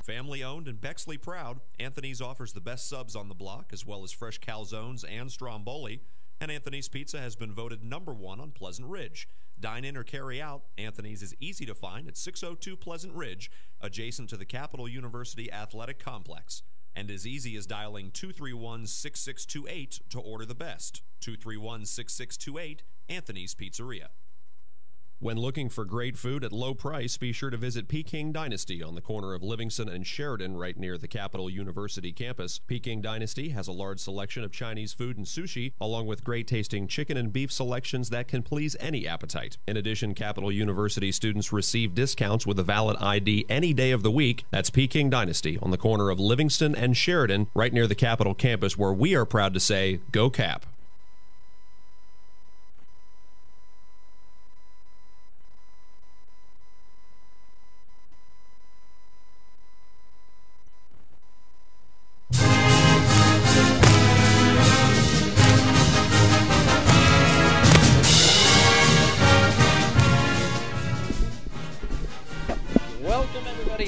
Family owned and Bexley proud, Anthony's offers the best subs on the block, as well as fresh calzones and stromboli. And Anthony's Pizza has been voted #1 on Pleasant Ridge. Dine in or carry out, Anthony's is easy to find at 602 Pleasant Ridge, adjacent to the Capital University Athletic Complex. And as easy as dialing 231-6628 to order the best. 231-6628, Anthony's Pizzeria. When looking for great food at low price, be sure to visit Peking Dynasty on the corner of Livingston and Sheridan, right near the Capital University campus. Peking Dynasty has a large selection of Chinese food and sushi, along with great-tasting chicken and beef selections that can please any appetite. In addition, Capital University students receive discounts with a valid ID any day of the week. That's Peking Dynasty on the corner of Livingston and Sheridan, right near the Capital campus, where we are proud to say, Go Cap!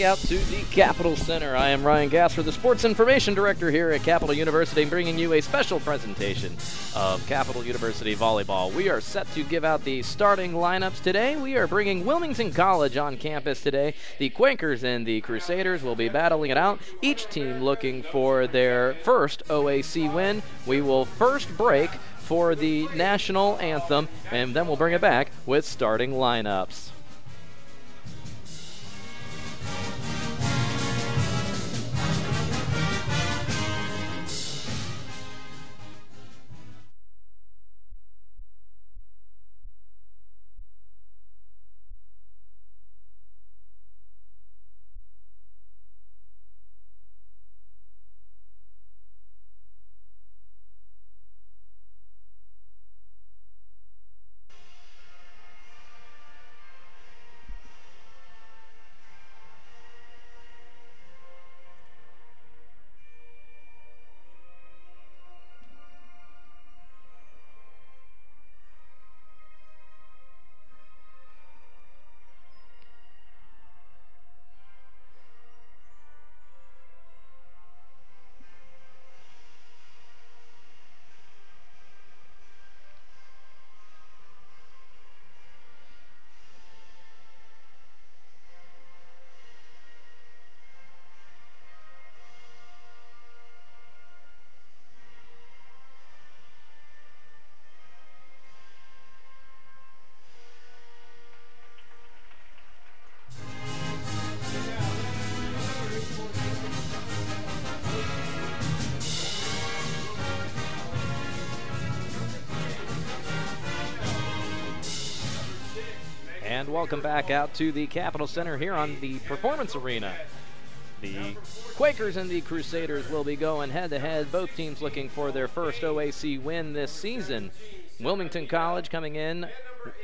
Out to the Capital Center. I am Ryan Gasser, the Sports Information Director here at Capital University, bringing you a special presentation of Capital University Volleyball. We are set to give out the starting lineups today. We are bringing Wilmington College on campus today. The Quakers and the Crusaders will be battling it out, each team looking for their first OAC win. We will first break for the national anthem, and then we'll bring it back with starting lineups. And welcome back out to the Capital Center here on the Performance Arena. The Quakers and the Crusaders will be going head-to-head, both teams looking for their first OAC win this season. Wilmington College coming in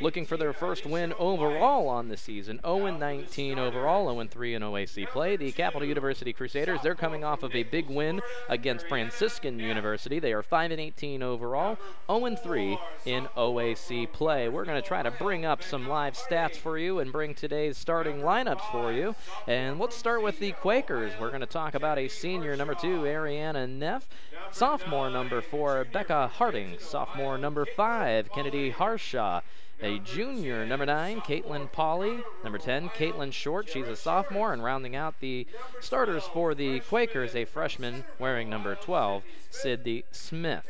looking for their first win overall on the season. 0-19 overall, 0-3 in OAC play. The Capital University Crusaders, they're coming off of a big win against Franciscan University. They are 5-18 overall, 0-3 in OAC play. We're going to try to bring up some live stats for you and bring today's starting lineups for you. And let's start with the Quakers. We're going to talk about a senior, number 2, Ariana Neff. Sophomore, number 4, Becca Harding. Sophomore, number 5, Kennedy Harshaw. A junior, number 9, Caitlin Pauley. Number 10, Caitlin Short. She's a sophomore. And rounding out the starters for the Quakers, a freshman wearing number 12, Sydney Smith.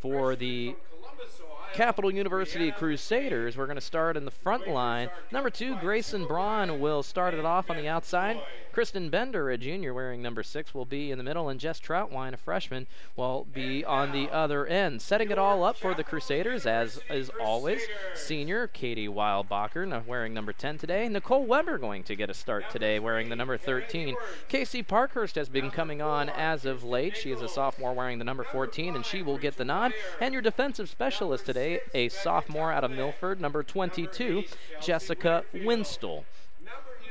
For the Capital University Crusaders, we're going to start in the front line. Number 2, Grayson Braun will start it off on the outside. Kristen Bender, a junior wearing number 6, will be in the middle, and Jess Troutwine, a freshman, will be on the other end. Setting it all up for the Crusaders, as is always, senior Katie Weilbacher wearing number 10 today. Nicole Weber going to get a start today wearing the number 13. Casey Parkhurst has been coming on as of late. She is a sophomore wearing the number 14, and she will get the nod. And your defensive specialist today, a sophomore out of Milford, number 22, Jessica Winstall.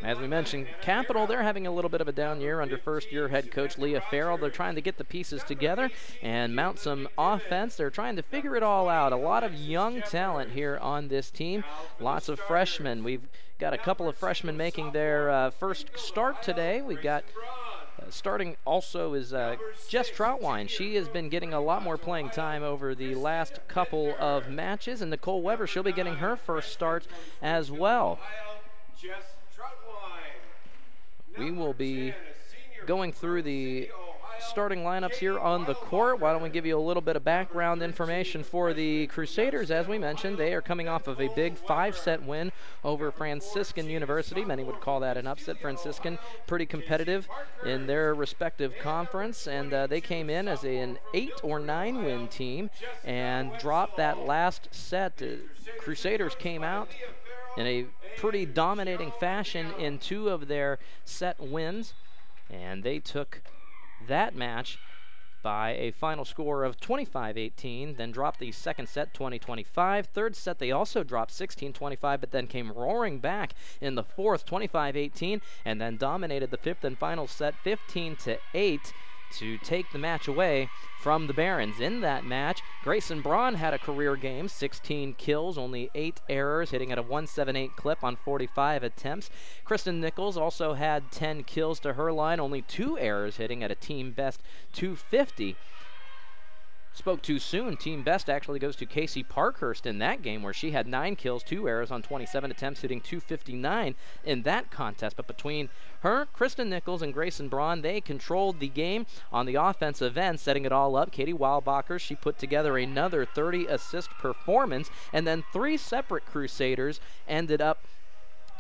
As we mentioned, Capital, they're having a little bit of a down year under first-year head coach Leah Farrell. They're trying to get the pieces together and mount some offense. They're trying to figure it all out. A lot of young talent here on this team. Lots of freshmen. We've got a couple of freshmen making their first start today. We've got starting also is Jess Troutwine. She has been getting a lot more playing time over the last couple of matches. And Nicole Weber, she'll be getting her first start as well. We will be going through the starting lineups here on the court. Why don't we give you a little bit of background information for the Crusaders. As we mentioned, they are coming off of a big 5-set win over Franciscan University. Many would call that an upset. Franciscan, pretty competitive in their respective conference, and they came in as an 8 or 9 win team and dropped that last set. Crusaders came out in a pretty dominating fashion in 2 of their set wins, and they took that match by a final score of 25-18, then dropped the second set 20-25. Third set they also dropped 16-25, but then came roaring back in the fourth 25-18, and then dominated the fifth and final set 15-8 to take the match away from the Barons. In that match, Grayson Braun had a career game, 16 kills, only 8 errors, hitting at a 178 clip on 45 attempts. Kristen Nichols also had 10 kills to her line, only 2 errors, hitting at a team best 250. Spoke too soon. Team best actually goes to Casey Parkhurst in that game, where she had 9 kills, 2 errors on 27 attempts, hitting 259 in that contest. But between her, Kristen Nichols, and Grayson Braun, they controlled the game on the offensive end, setting it all up. Katie Weilbacher, she put together another 30-assist performance, and then 3 separate Crusaders ended up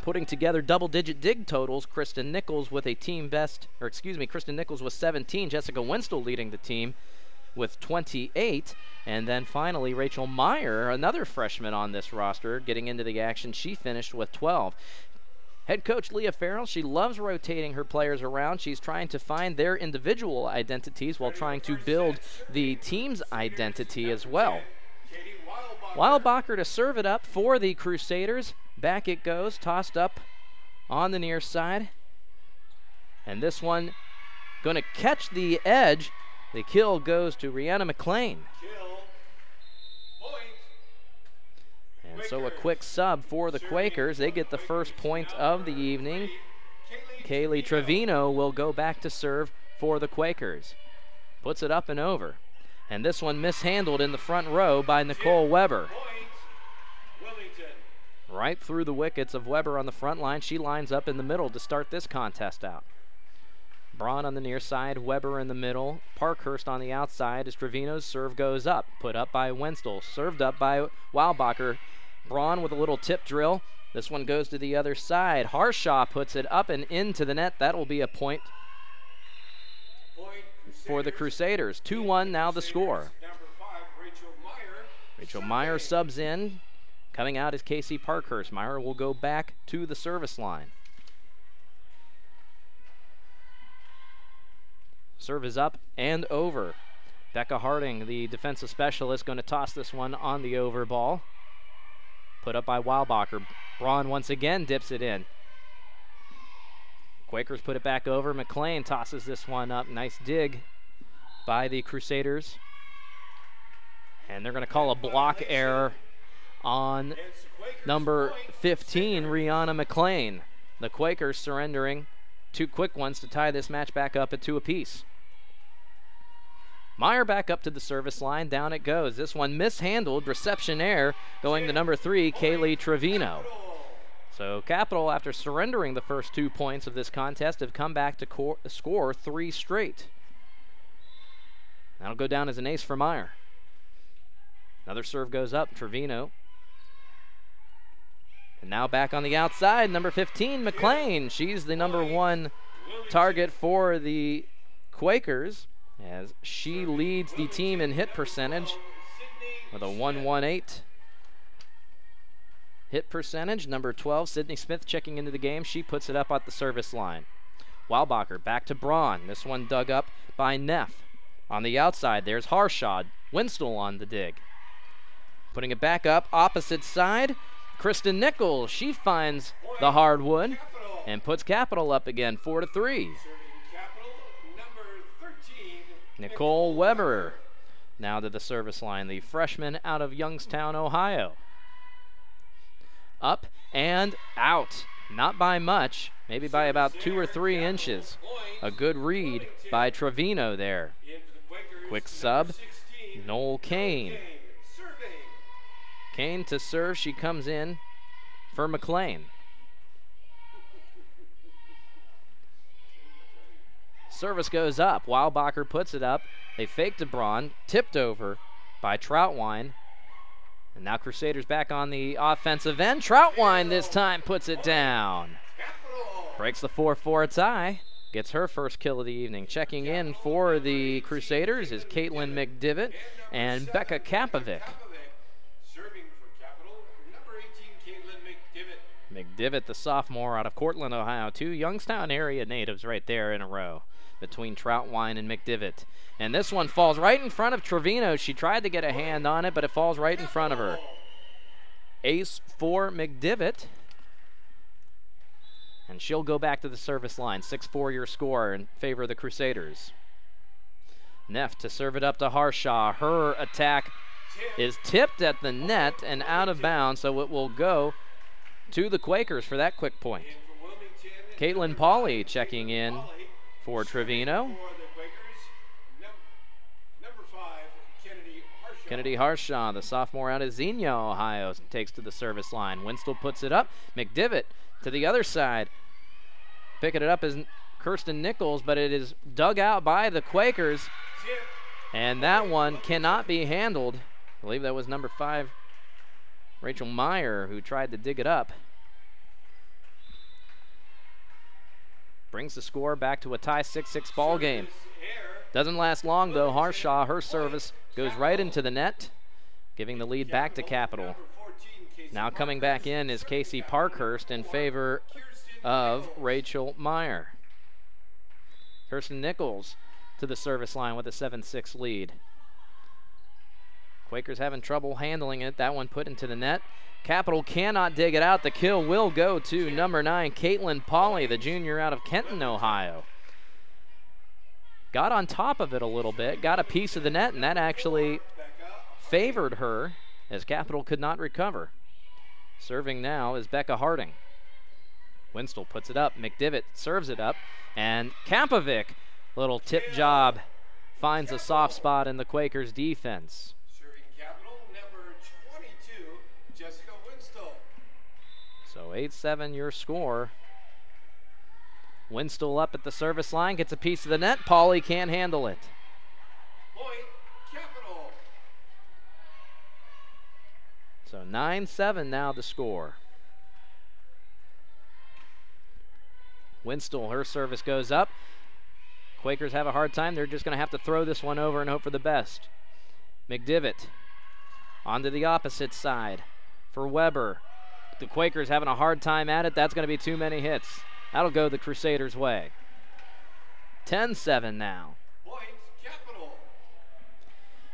putting together double-digit dig totals. Kristen Nichols with a team best, or excuse me, Kristen Nichols with 17, Jessica Winstel leading the team with 28, and then finally Rachel Meyer, another freshman on this roster, getting into the action. She finished with 12. Head coach Leah Farrell, she loves rotating her players around. She's trying to find their individual identities while trying to build the team's identity as well. Weilbacher to serve it up for the Crusaders. Back it goes, tossed up on the near side. And this one going to catch the edge. The kill goes to Rihanna McLean. And so a quick sub for the Quakers. They get the first point of the evening. Kaylee Trevino will go back to serve for the Quakers. Puts it up and over. And this one mishandled in the front row by Nicole Weber. Right through the wickets of Weber on the front line. She lines up in the middle to start this contest out. Braun on the near side, Weber in the middle, Parkhurst on the outside as Trevino's serve goes up. Put up by Winstel, served up by Weilbacher. Braun with a little tip drill. This one goes to the other side. Harshaw puts it up and into the net. That'll be a point for the Crusaders. 2-1 now the score. Rachel Meyer subs in. Coming out is Casey Parkhurst. Meyer will go back to the service line. Serve is up and over. Becca Harding, the defensive specialist, going to toss this one on the over ball. Put up by Weilbacher. Braun once again dips it in. Quakers put it back over. McLean tosses this one up. Nice dig by the Crusaders. And they're going to call a block error on number 15, Rihanna McLean. The Quakers surrendering 2 quick ones to tie this match back up at 2 apiece. Meyer back up to the service line. Down it goes. This one mishandled. Reception error going to number 3, Kaylee Trevino. So Capital, after surrendering the first 2 points of this contest, have come back to score 3 straight. That'll go down as an ace for Meyer. Another serve goes up. Trevino. And now back on the outside, number 15, McLean. She's the number 1 target for the Quakers, as she leads the team in hit percentage with a 118 hit percentage. Number 12, Sydney Smith, checking into the game. She puts it up at the service line. Weilbacher back to Braun. This one dug up by Neff. On the outside, there's Harshaw. Winstel on the dig. Putting it back up, opposite side. Kristen Nichols, she finds the hardwood. and puts Capital up again, 4-3. Nicole Weber now to the service line, the freshman out of Youngstown, Ohio. Up and out. Not by much, maybe by about 2 or 3 inches. A good read by Trevino there. Quick sub, Noel Kane. Kane to serve, she comes in for McLean. Service goes up, Weilbacher puts it up. They fake to Braun, tipped over by Troutwine. And now Crusaders back on the offensive end. Troutwine this time puts it down. Breaks the 4-4 tie. Gets her first kill of the evening. Checking in for the Crusaders is Caitlin McDivitt and Becca Kapovic. McDivitt, the sophomore out of Cortland, Ohio. 2 Youngstown area natives right there in a row between Troutwine and McDivitt. And this one falls right in front of Trevino. She tried to get a hand on it, but it falls right in front of her. Ace for McDivitt. And she'll go back to the service line. 6-4 your score in favor of the Crusaders. Neff to serve it up to Harshaw. Her attack is tipped at the net and out of bounds, so it will go to the Quakers for that quick point. Caitlin Pauley checking in for Trevino. Kennedy Harshaw, the sophomore out of Xenia, Ohio, takes to the service line. Winstel puts it up. McDivitt to the other side. Picking it up is Kirsten Nichols, but it is dug out by the Quakers. And that one cannot be handled. I believe that was number 5, Rachel Meyer, who tried to dig it up. Brings the score back to a tie 6-6 ball game. Doesn't last long though. Harshaw, her service goes right into the net, giving the lead back to Capital. Now coming back in is Casey Parkhurst in favor of Rachel Meyer. Kirsten Nichols to the service line with a 7-6 lead. Quakers having trouble handling it. That one put into the net. Capital cannot dig it out. The kill will go to number 9, Caitlin Pauley, the junior out of Kenton, Ohio. Got on top of it a little bit, got a piece of the net, and that actually favored her as Capital could not recover. Serving now is Becca Harding. Winstel puts it up. McDivitt serves it up. And Kapovic, little tip job, finds a soft spot in the Quakers' defense. Serving Capital, number 22, Jessica Winstel. So 8-7 your score. Winstel up at the service line, gets a piece of the net. Pauley can't handle it. Point, Capital. So 9-7 now the score. Winstel, her service goes up. Quakers have a hard time. They're just going to have to throw this one over and hope for the best. McDivitt onto the opposite side for Weber. The Quakers having a hard time at it. That's going to be too many hits. That'll go the Crusaders' way. 10-7 now. Point, Capital.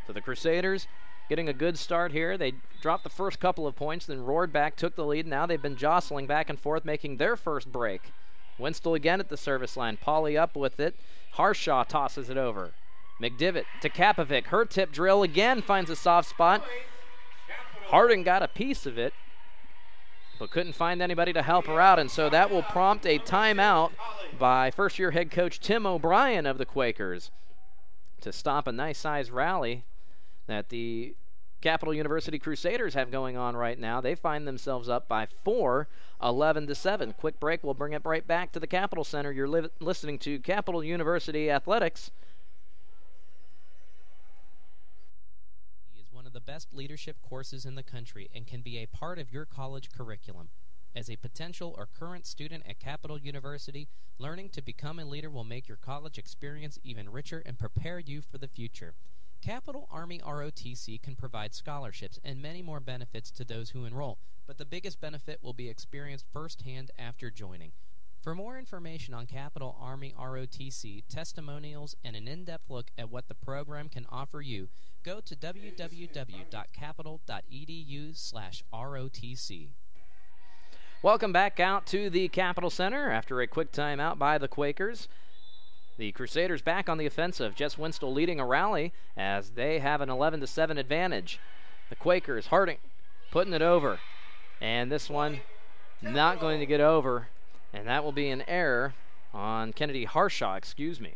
So the Crusaders getting a good start here. They dropped the first couple of points, then roared back, took the lead. Now they've been jostling back and forth, making their first break. Winstel again at the service line. Pauley up with it. Harshaw tosses it over. McDivitt to Kapovic. Her tip drill again finds a soft spot. Harding got a piece of it, but couldn't find anybody to help her out, and so that will prompt a timeout by first-year head coach Tim O'Brien of the Quakers to stop a nice-sized rally that the Capital University Crusaders have going on right now. They find themselves up by 4, 11-7. Quick break. We'll bring it right back to the Capital Center. You're listening to Capital University Athletics. Is one of the best leadership courses in the country and can be a part of your college curriculum. As a potential or current student at Capital University, learning to become a leader will make your college experience even richer and prepare you for the future. Capital Army ROTC can provide scholarships and many more benefits to those who enroll, but the biggest benefit will be experienced firsthand after joining. For more information on Capital Army ROTC, testimonials, and an in-depth look at what the program can offer you, go to www.capital.edu/ROTC. Welcome back out to the Capitol Center after a quick timeout by the Quakers. The Crusaders back on the offensive. Jess Winstall leading a rally as they have an 11-7 advantage. The Quakers, Harding, putting it over. And this one not going to get over. And that will be an error on Kennedy Harshaw, excuse me.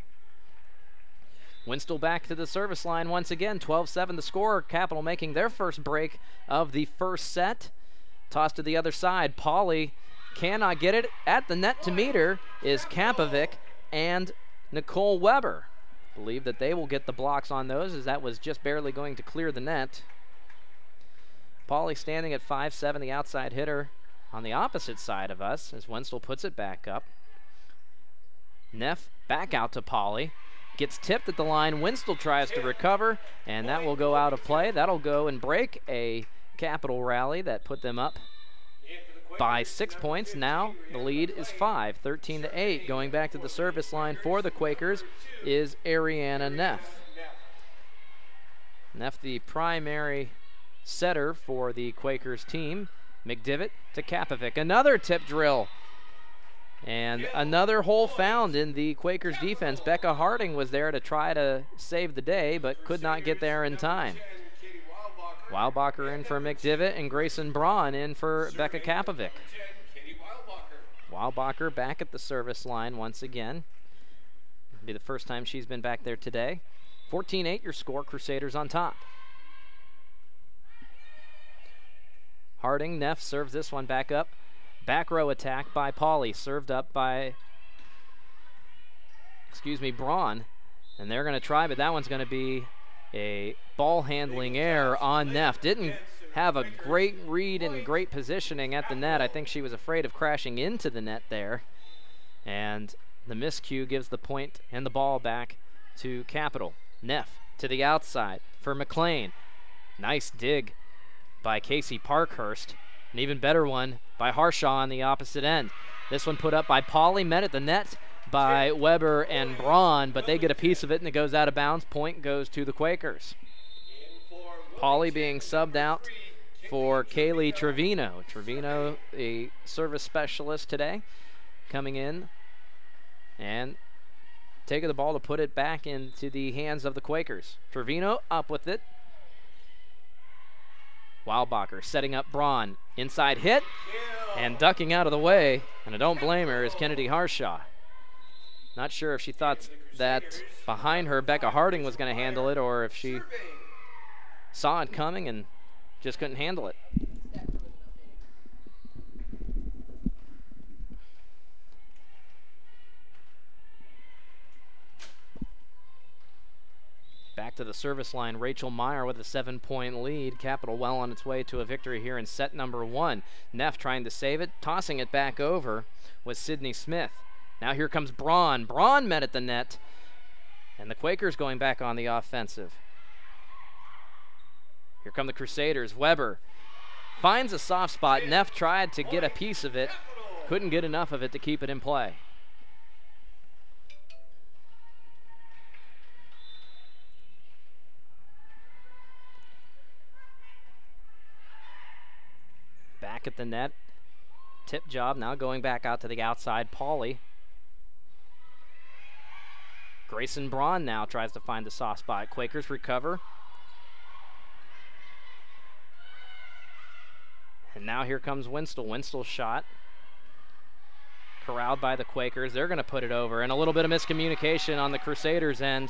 Winstall back to the service line once again. 12-7 the score. Capitol making their first break of the first set. Toss to the other side. Pauly cannot get it. At the net to meet her is Kapovic and Nicole Weber. Believe that they will get the blocks on those as that was just barely going to clear the net. Pauly standing at 5'7", the outside hitter on the opposite side of us as Winstall puts it back up. Neff back out to Pauly. Gets tipped at the line. Winstall tries to recover, and that will go out of play. That'll go and break a Capitol rally that put them up by 6 points. Now the lead is 5, 13-8. Going back to the service line for the Quakers is Ariana Neff. Neff, the primary setter for the Quakers team. McDivitt to Kapovic. Another tip drill. And another hole found in the Quakers defense. Becca Harding was there to try to save the day, but could not get there in time. Weilbacher in for McDivitt and Grayson Braun in for Becca Kapovic. Weilbacher back at the service line once again. It'll be the first time she's been back there today. 14-8 your score, Crusaders on top. Harding, Neff serves this one back up. Back row attack by Pauly, served up by, Braun. And they're going to try, but that one's going to be a ball handling error on Neff. Didn't have a great read and great positioning at the net. I think she was afraid of crashing into the net there. And the miscue gives the point and the ball back to Capitol. Neff to the outside for McLean. Nice dig by Casey Parkhurst. An even better one by Harshaw on the opposite end. This one put up by Pauly, met at the net by Weber and Braun, but they get a piece of it and it goes out of bounds. Point goes to the Quakers. Pauly being subbed out for Kaylee Trevino. Trevino, a service specialist today, coming in and taking the ball to put it back into the hands of the Quakers. Trevino up with it. Weilbacher setting up Braun. Inside hit and ducking out of the way, and I don't blame her, is Kennedy Harshaw. Not sure if she thought that behind her Becca Harding was going to handle it or if she saw it coming and just couldn't handle it. Back to the service line, Rachel Meyer with a 7-point lead. Capitol well on its way to a victory here in set number 1. Neff trying to save it, tossing it back over was Sydney Smith. Now here comes Braun. Braun met at the net, and the Quakers going back on the offensive. Here come the Crusaders. Weber finds a soft spot. Neff tried to get a piece of it, couldn't get enough of it to keep it in play. Back at the net. Tip job now going back out to the outside. Pauly. Grayson Braun now tries to find the soft spot. Quakers recover. And now here comes Winstall. Winstall's shot. Corralled by the Quakers. They're going to put it over. And a little bit of miscommunication on the Crusaders' end.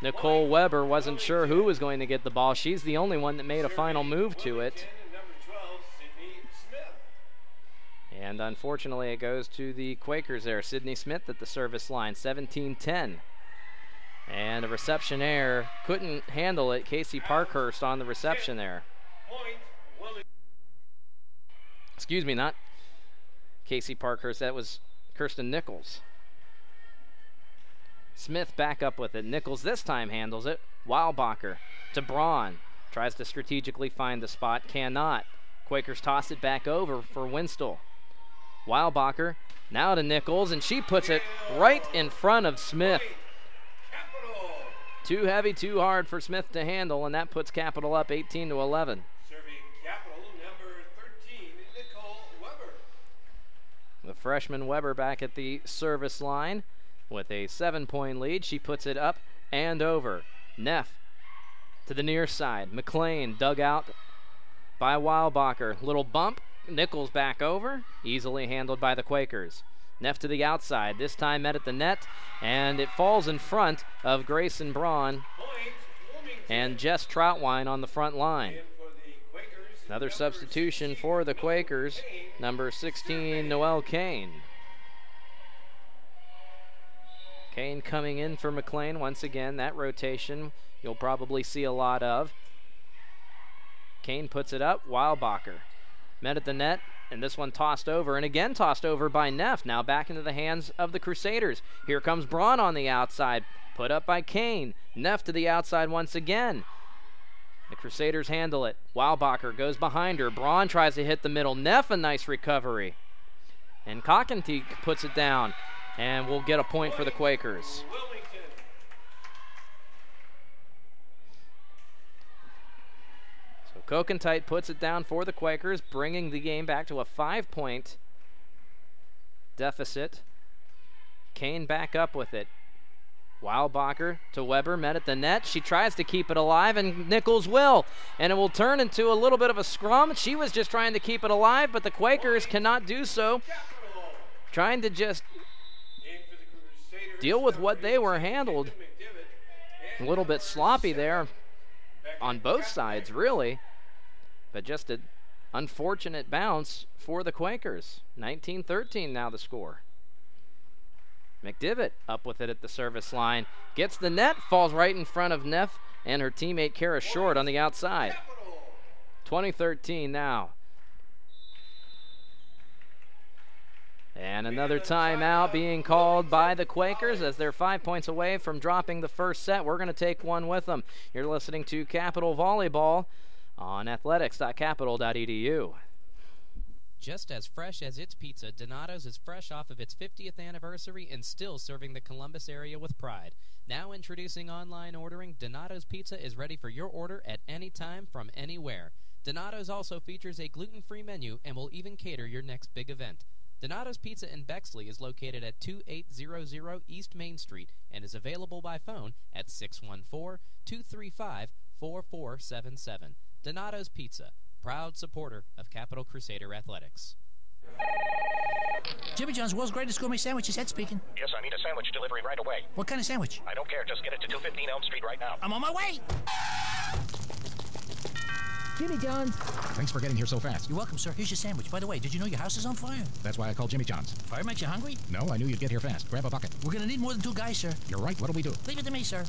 Nicole Weber wasn't sure who was going to get the ball. She's the only one that made a final move to it. And unfortunately, it goes to the Quakers there. Sydney Smith at the service line, 17-10. And a reception error. Couldn't handle it. Casey Parkhurst on the reception there. Excuse me, not Casey Parkhurst. That was Kirsten Nichols. Smith back up with it. Nichols this time handles it. Weilbacher to Braun. Tries to strategically find the spot. Cannot. Quakers toss it back over for Winstall. Weilbacher now to Nichols, and she puts it right in front of Smith. Too heavy, too hard for Smith to handle, and that puts Capitol up 18-11. Serving Capitol, number 13, Nicole Weber. The freshman Weber back at the service line with a 7-point lead. She puts it up and over. Neff to the near side. McLean dug out by Weilbacher. Little bump. Nichols back over. Easily handled by the Quakers. Neff to the outside. This time met at the net, and it falls in front of Grayson Braun and Jess Troutwine on the front line. Another substitution for the Quakers, number 16, Noelle Kane. Kane coming in for McLean once again. That rotation you'll probably see a lot of. Kane puts it up. Weilbacher met at the net, and this one tossed over, and again tossed over by Neff. Now back into the hands of the Crusaders. Here comes Braun on the outside. Put up by Kane. Neff to the outside once again. The Crusaders handle it. Weilbacher goes behind her. Braun tries to hit the middle. Neff, a nice recovery. And Cockentee puts it down. And we'll get a point for the Quakers. So Cockentee puts it down for the Quakers, bringing the game back to a 5-point deficit. Kane back up with it. Weilbacher to Weber, met at the net. She tries to keep it alive, and Nichols will. And it will turn into a little bit of a scrum. She was just trying to keep it alive, but the Quakers cannot do so. Trying to just deal with what they were handled. A little bit sloppy there on both sides, really. But just an unfortunate bounce for the Quakers. 19-13 now the score. McDivitt up with it at the service line. Gets the net, falls right in front of Neff and her teammate Kara Short on the outside. 20-13 now. And another timeout being called by the Quakers as they're 5 points away from dropping the first set. We're going to take one with them. You're listening to Capital Volleyball on athletics.capital.edu. Just as fresh as its pizza, Donato's is fresh off of its 50th anniversary and still serving the Columbus area with pride. Now introducing online ordering, Donato's Pizza is ready for your order at any time from anywhere. Donato's also features a gluten-free menu and will even cater your next big event. Donato's Pizza in Bexley is located at 2800 East Main Street and is available by phone at 614-235-4477. Donato's Pizza, proud supporter of Capital Crusader Athletics. Jimmy John's, world's greatest gourmet sandwiches. Ed speaking. Yes, I need a sandwich delivery right away. What kind of sandwich? I don't care. Just get it to 215 Elm Street right now. I'm on my way. Jimmy John's. Thanks for getting here so fast. You're welcome, sir. Here's your sandwich. By the way, did you know your house is on fire? That's why I called Jimmy John's. Fire makes you hungry? No, I knew you'd get here fast. Grab a bucket. We're gonna need more than 2 guys, sir. You're right. What'll we do? Leave it to me, sir.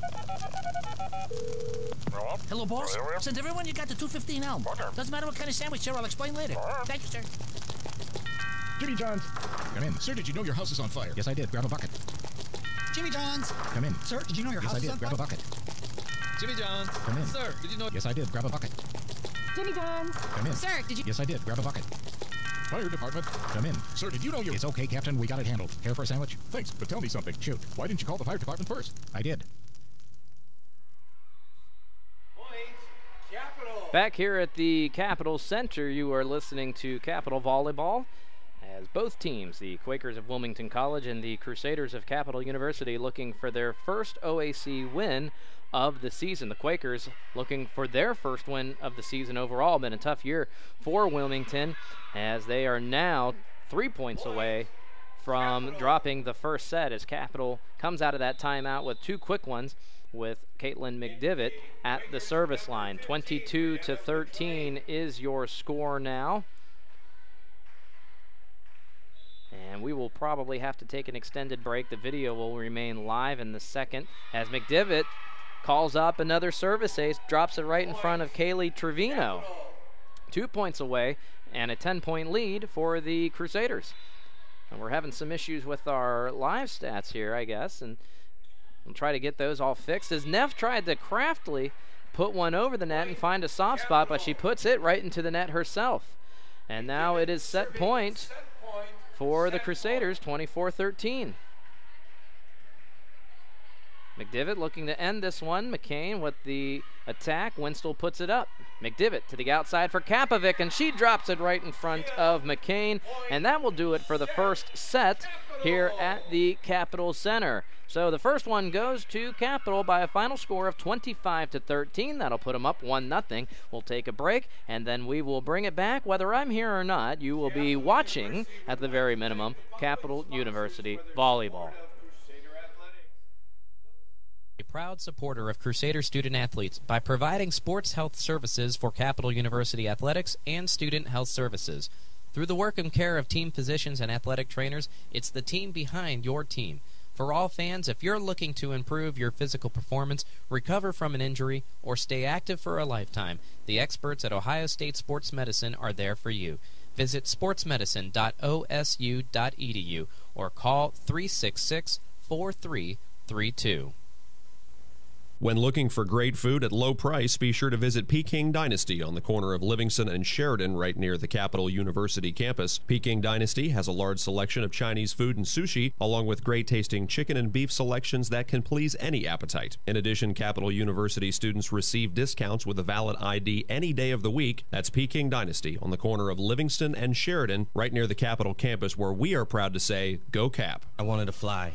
Hello, boss. Send everyone you got to 215 Elm. Doesn't matter what kind of sandwich, sir. I'll explain later. Thank you, sir. Jimmy John's. Come in. Sir, did you know your house is on fire? Yes, I did. Grab a bucket. Jimmy John's. Come in. Sir, did you know your Yes, house I is did. on Grab a fire? bucket. Jimmy John's. Come in. Sir, did you know... Yes, I did. Grab a bucket. Jimmy John's. Come in. Sir, did you... Yes, I did. Grab a bucket. Fire department. Come in. Sir, did you know you... It's okay, Captain. We got it handled. Care for a sandwich? Thanks, but tell me something. Shoot. Why didn't you call the fire department first? I did. Back here at the Capital Center, you are listening to Capital Volleyball as both teams, the Quakers of Wilmington College and the Crusaders of Capital University, looking for their first OAC win of the season. The Quakers looking for their first win of the season overall. Been a tough year for Wilmington as they are now 3 points away from dropping the first set as Capital comes out of that timeout with 2 quick ones with Caitlin McDivitt at the service line. 22-13 is your score now. And we will probably have to take an extended break. The video will remain live in the second as McDivitt calls up another service ace, drops it right in front of Kaylee Trevino. 2 points away and a 10-point lead for the Crusaders. And we're having some issues with our live stats here, I guess, and we'll try to get those all fixed as Neff tried to craftily put one over the net and find a soft spot, but she puts it right into the net herself. And now it is set point for the Crusaders, 24-13. McDivitt looking to end this one. McCain with the attack. Winstall puts it up. McDivitt to the outside for Kapovic, and she drops it right in front of McCain, and that will do it for the first set here at the Capitol Center. So the first one goes to Capitol by a final score of 25-13. That'll put them up 1-0. We'll take a break, and then we will bring it back. Whether I'm here or not, you will be watching, at the very minimum, Capital University Volleyball. A proud supporter of Crusader student athletes by providing sports health services for Capital University Athletics and Student Health Services. Through the work and care of team physicians and athletic trainers, it's the team behind your team. For all fans, if you're looking to improve your physical performance, recover from an injury, or stay active for a lifetime, the experts at Ohio State Sports Medicine are there for you. Visit sportsmedicine.osu.edu or call 366-4332. When looking for great food at low price, be sure to visit Peking Dynasty on the corner of Livingston and Sheridan right near the Capital University campus. Peking Dynasty has a large selection of Chinese food and sushi, along with great-tasting chicken and beef selections that can please any appetite. In addition, Capital University students receive discounts with a valid ID any day of the week. That's Peking Dynasty on the corner of Livingston and Sheridan right near the Capital campus, where we are proud to say, go Cap. I wanted to fly.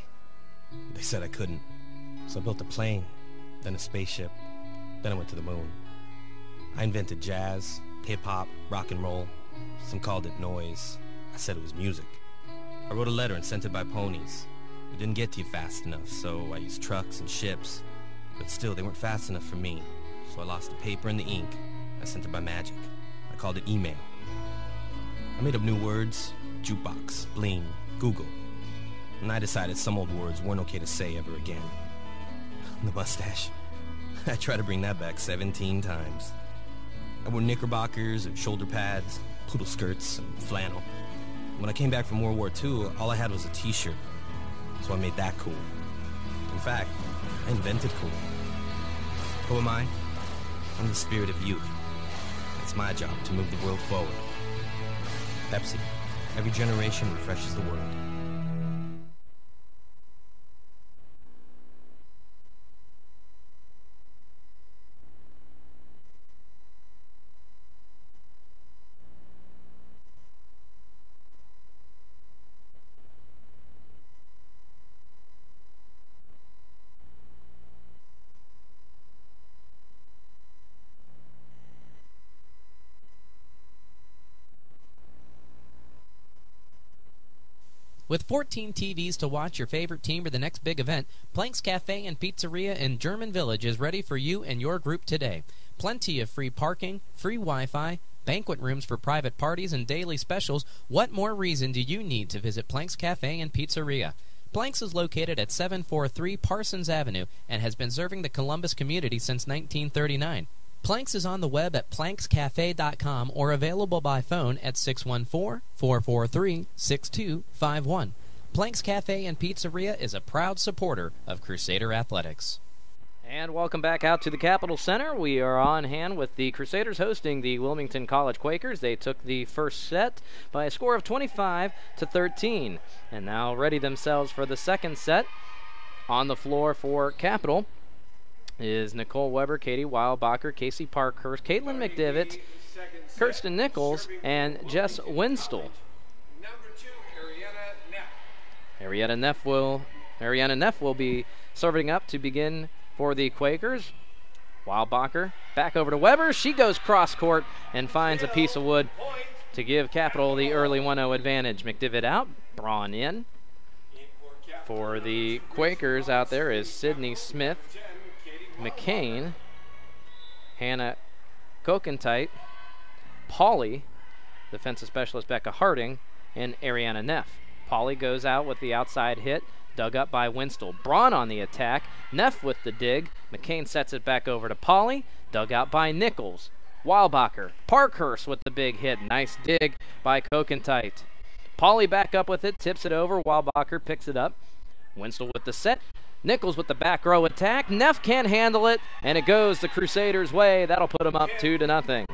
They said I couldn't. So I built a plane. Then a spaceship, then I went to the moon. I invented jazz, hip-hop, rock and roll. Some called it noise. I said it was music. I wrote a letter and sent it by ponies. It didn't get to you fast enough, so I used trucks and ships. But still, they weren't fast enough for me. So I lost the paper and the ink. I sent it by magic. I called it email. I made up new words: jukebox, bling, Google. And I decided some old words weren't okay to say ever again. The mustache. I tried to bring that back 17 times. I wore knickerbockers and shoulder pads, poodle skirts and flannel. When I came back from World War II, all I had was a t-shirt. So I made that cool. In fact, I invented cool. Who am I? I'm the spirit of youth. It's my job to move the world forward. Pepsi. Every generation refreshes the world. With 14 TVs to watch your favorite team or the next big event, Planks Cafe and Pizzeria in German Village is ready for you and your group today. Plenty of free parking, free Wi-Fi, banquet rooms for private parties, and daily specials. What more reason do you need to visit Planks Cafe and Pizzeria? Planks is located at 743 Parsons Avenue and has been serving the Columbus community since 1939. Planks is on the web at plankscafe.com or available by phone at 614-443-6251. Planks Cafe and Pizzeria is a proud supporter of Crusader Athletics. And welcome back out to the Capitol Center. We are on hand with the Crusaders hosting the Wilmington College Quakers. They took the first set by a score of 25-13 and now ready themselves for the second set. On the floor for Capitol is Nicole Weber, Katie Weilbacher, Casey Parkhurst, Caitlin McDivitt, Kirsten Nichols, and Jess Winstall. Arietta Neff will be serving up to begin for the Quakers. Weilbacher back over to Weber. She goes cross court and finds a piece of wood to give Capitol the early 1-0 advantage. McDivitt out, Braun in. For the Quakers out there is Sydney Smith, McCain, Hannah Kokentite, Pauly, defensive specialist Becca Harding, and Ariana Neff. Pauly goes out with the outside hit, dug up by Winstall. Braun on the attack, Neff with the dig. McCain sets it back over to Pauly, dug out by Nichols. Weilbacher, Parkhurst with the big hit. Nice dig by Kokentite. Pauly back up with it, tips it over. Weilbacher picks it up. Winstall with the set. Nichols with the back row attack. Neff can't handle it, and it goes the Crusaders' way. That'll put them up 2-0.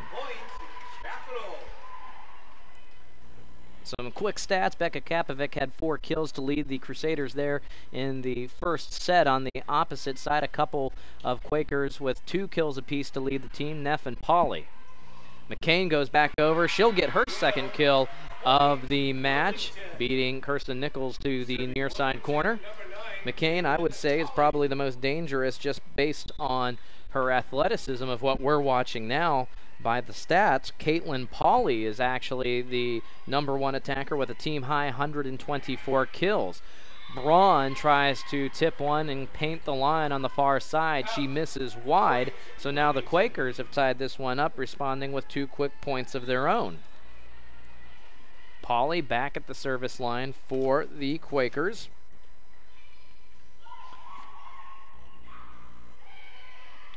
Some quick stats. Becca Kapovic had 4 kills to lead the Crusaders there in the first set. On the opposite side, a couple of Quakers with 2 kills apiece to lead the team, Neff and Pauly. McCain goes back over. She'll get her second kill of the match, beating Kirsten Nichols to the near side corner. McCain, I would say, is probably the most dangerous just based on her athleticism of what we're watching now by the stats. Caitlin Pauley is actually the #1 attacker with a team-high 124 kills. Braun tries to tip one and paint the line on the far side. She misses wide, so now the Quakers have tied this one up, responding with 2 quick points of their own. Pauley back at the service line for the Quakers.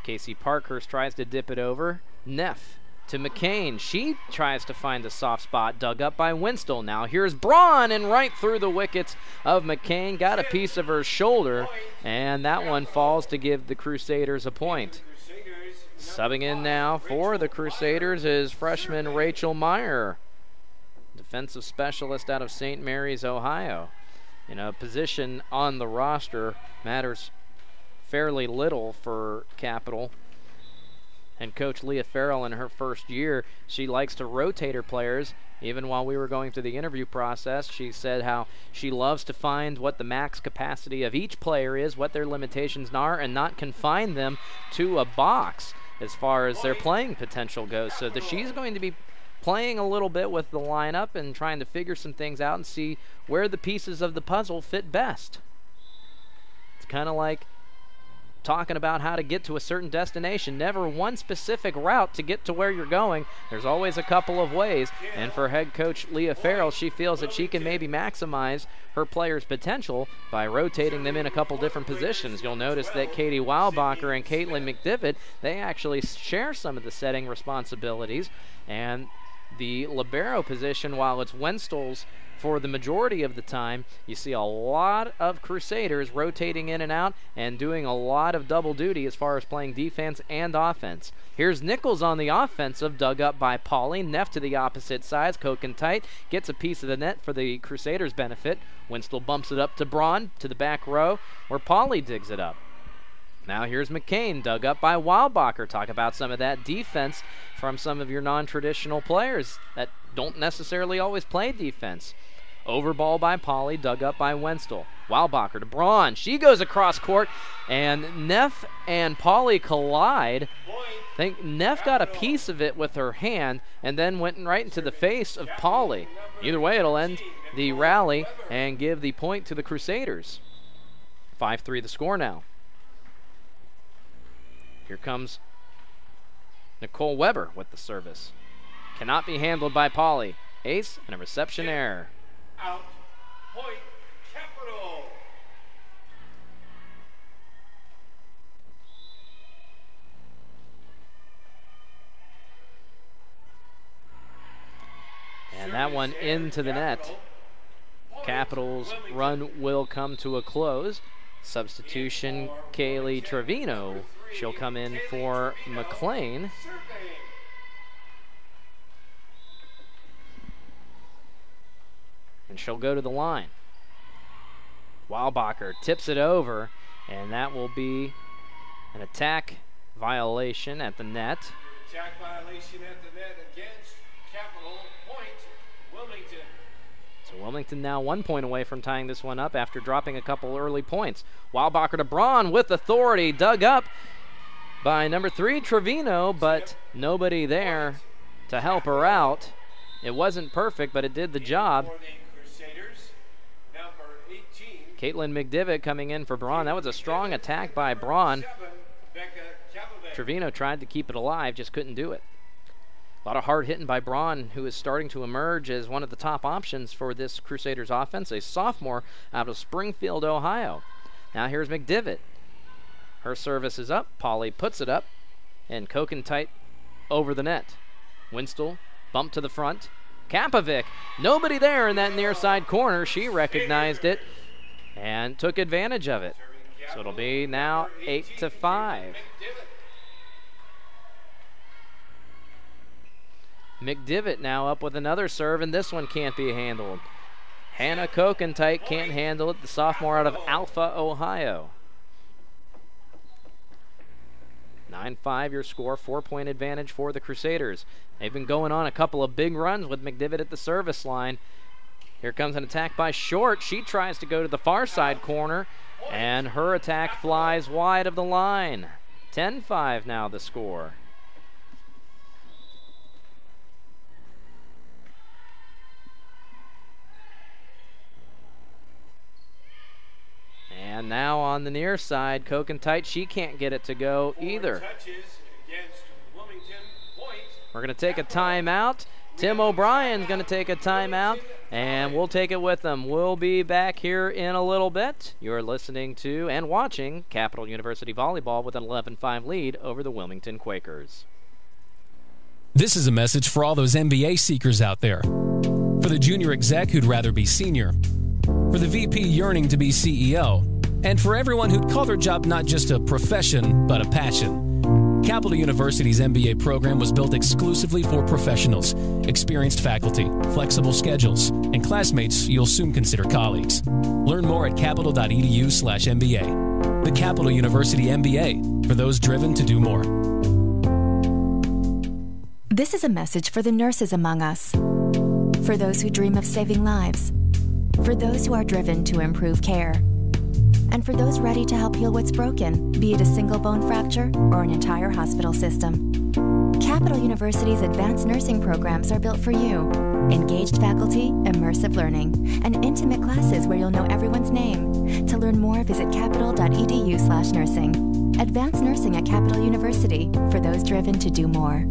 Casey Parkhurst tries to dip it over. Neff to McCain. She tries to find a soft spot, dug up by Winstall. Now here's Braun, and right through the wickets of McCain. Got a piece of her shoulder, and that one falls to give the Crusaders a point. Subbing in now for the Crusaders is freshman Rachel Meyer, defensive specialist out of St. Mary's, Ohio. You know, position on the roster matters fairly little for Capital. And Coach Leah Farrell, in her first year, she likes to rotate her players. Even while we were going through the interview process, she said how she loves to find what the max capacity of each player is, what their limitations are, and not confine them to a box as far as their playing potential goes. So she's going to be playing a little bit with the lineup and trying to figure some things out and see where the pieces of the puzzle fit best. It's kind of like talking about how to get to a certain destination. Never one specific route to get to where you're going. There's always a couple of ways. And for head coach Leah Farrell, she feels that she can maybe maximize her players' potential by rotating them in a couple different positions. You'll notice that Katie Weilbacher and Caitlin McDivitt, they actually share some of the setting responsibilities. And the libero position, while it's Wenstall's for the majority of the time, you see a lot of Crusaders rotating in and out and doing a lot of double duty as far as playing defense and offense. Here's Nichols on the offensive, dug up by Pauley. Neff to the opposite side. Koken tight, gets a piece of the net for the Crusaders' benefit. Winstall bumps it up to Braun to the back row, where Pauley digs it up. Now here's McCain, dug up by Weilbacher. Talk about some of that defense from some of your non-traditional players that don't necessarily always play defense. Overball by Pauley, dug up by Wenstall. Weilbacher to Braun. She goes across court, and Neff and Pauley collide. I think Neff got a piece of it with her hand and then went right into the face of Pauley. Either way, it'll end the rally and give the point to the Crusaders. 5-3 the score now. Here comes Nicole Weber with the service. Cannot be handled by Pauley. Ace and a reception error. Out. Point. Capital. And that one into the net. Capital's run will come to a close. Substitution, Kaylee Trevino. She'll come in for McLean. And she'll go to the line. Weilbacher tips it over, and that will be an attack violation at the net. Attack violation at the net against Capital. Point, Wilmington. So Wilmington now 1 point away from tying this one up after dropping a couple early points. Weilbacher to Braun with authority, dug up by number 3 Trevino, but nobody there to help her out. It wasn't perfect, but it did the job. Caitlin McDivitt coming in for Braun. That was a strong attack by Braun. Trevino tried to keep it alive, just couldn't do it. A lot of hard hitting by Braun, who is starting to emerge as one of the top options for this Crusaders offense, a sophomore out of Springfield, Ohio. Now here's McDivitt. Her service is up. Pauley puts it up, and Koken tight over the net. Winstall bump to the front. Kapovic, nobody there in that near side corner. She recognized it and took advantage of it. So it'll be now 8-5. McDivitt now up with another serve, and this one can't be handled. Hannah Kokentite can't handle it, the sophomore out of Alpha, Ohio. 9-5 your score, 4-point advantage for the Crusaders. They've been going on a couple of big runs with McDivitt at the service line. Here comes an attack by Short. She tries to go to the far side corner, and her attack flies wide of the line. 10-5 now the score. And now on the near side, Kokentite, she can't get it to go either. We're going to take a timeout. Tim O'Brien's going to take a timeout, and we'll take it with them. We'll be back here in a little bit. You're listening to and watching Capital University Volleyball with an 11-5 lead over the Wilmington Quakers. This is a message for all those MBA seekers out there. For the junior exec who'd rather be senior. For the VP yearning to be CEO. And for everyone who'd call their job not just a profession, but a passion. Capital University's MBA program was built exclusively for professionals, experienced faculty, flexible schedules, and classmates you'll soon consider colleagues. Learn more at capital.edu/MBA. The Capital University MBA, for those driven to do more. This is a message for the nurses among us, for those who dream of saving lives, for those who are driven to improve care, and for those ready to help heal what's broken, be it a single bone fracture or an entire hospital system. Capital University's advanced nursing programs are built for you. Engaged faculty, immersive learning, and intimate classes where you'll know everyone's name. To learn more, visit capital.edu/nursing. Advanced nursing at Capital University, for those driven to do more.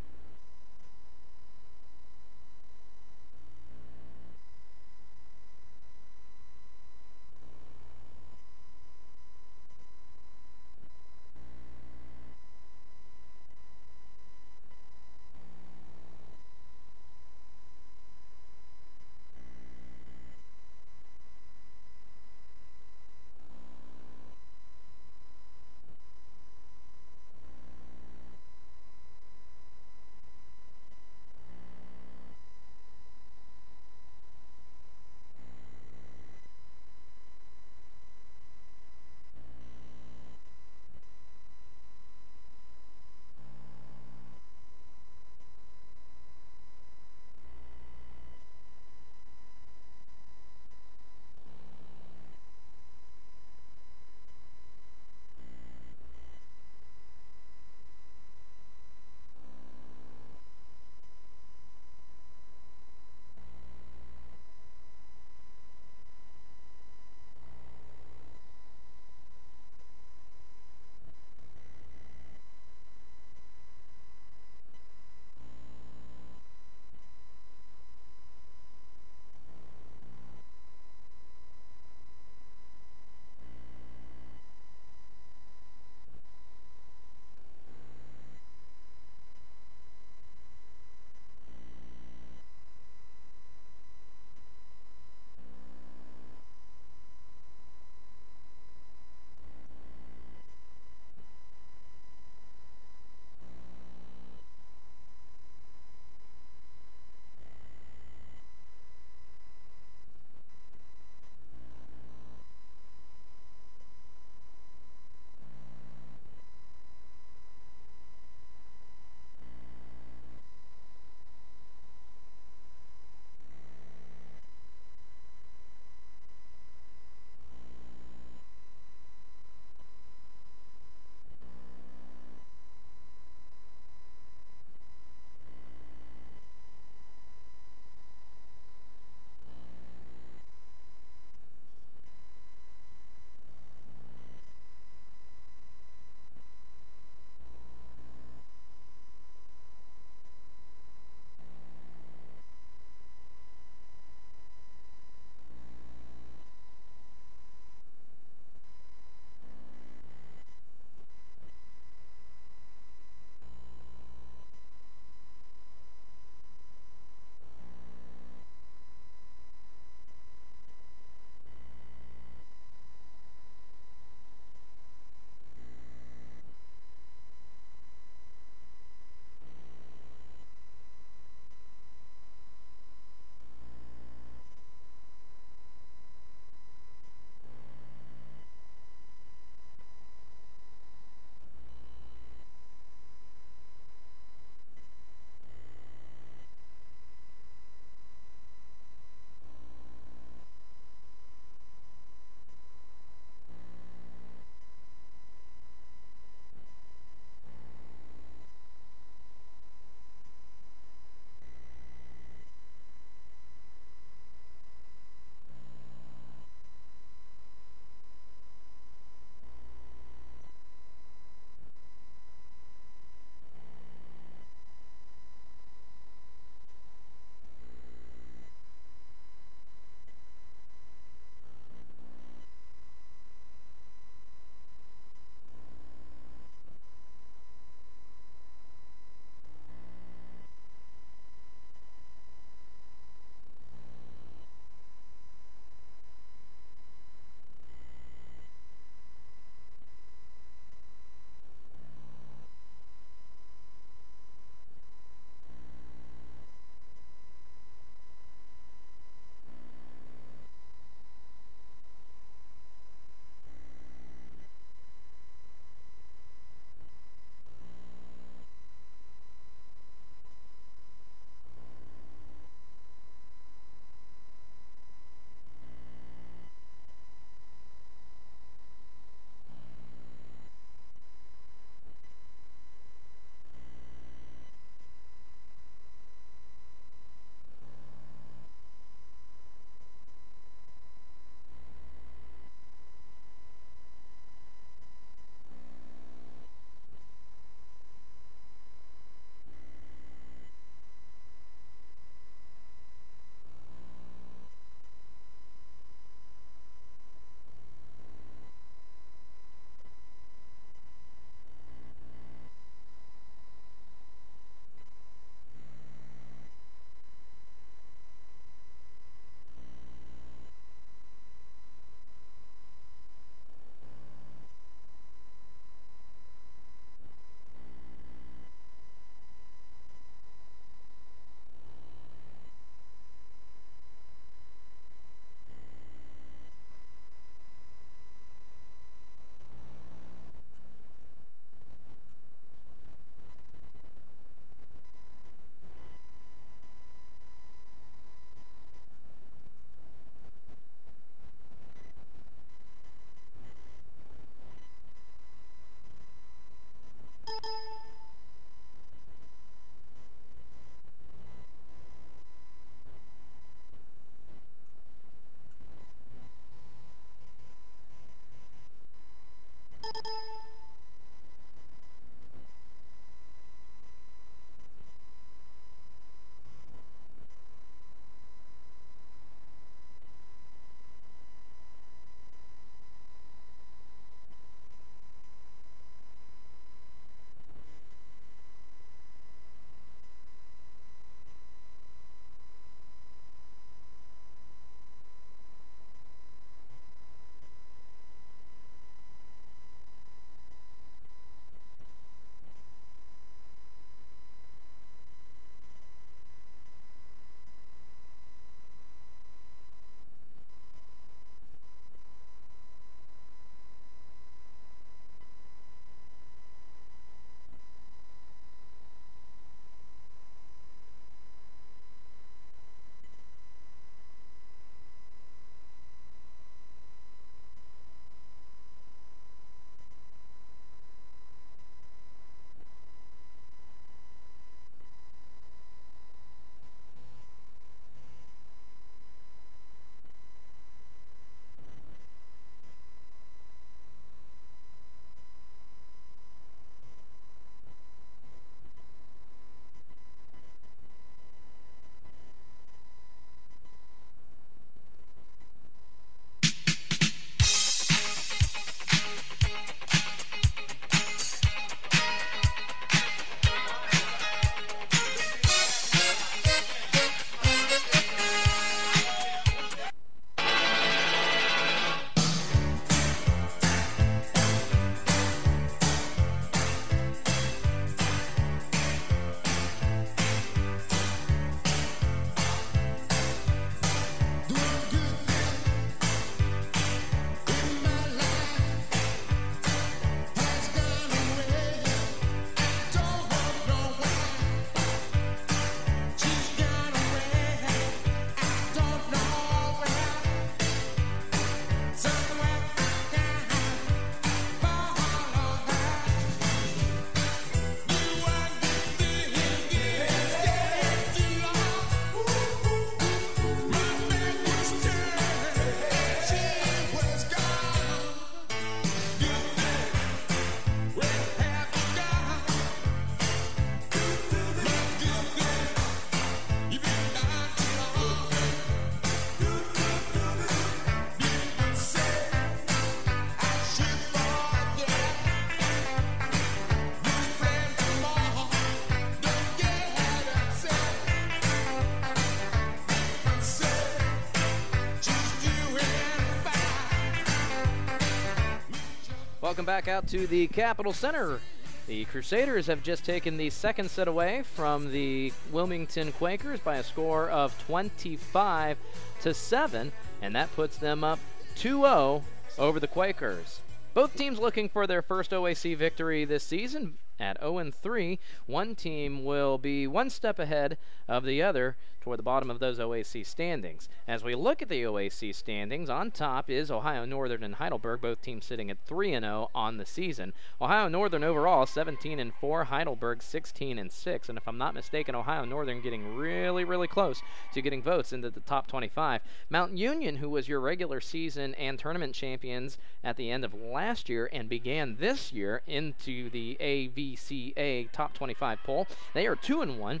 Welcome back out to the Capitol Center. The Crusaders have just taken the second set away from the Wilmington Quakers by a score of 25-7, and that puts them up 2-0 over the Quakers. Both teams looking for their first OAC victory this season at 0-3. One team will be one step ahead of the other toward the bottom of those OAC standings. As we look at the OAC standings, on top is Ohio Northern and Heidelberg, both teams sitting at 3-0 on the season. Ohio Northern overall 17-4, Heidelberg 16-6, and if I'm not mistaken, Ohio Northern getting really close to getting votes into the top 25. Mount Union, who was your regular season and tournament champions at the end of last year and began this year into the AVCA top 25 poll, they are 2-1.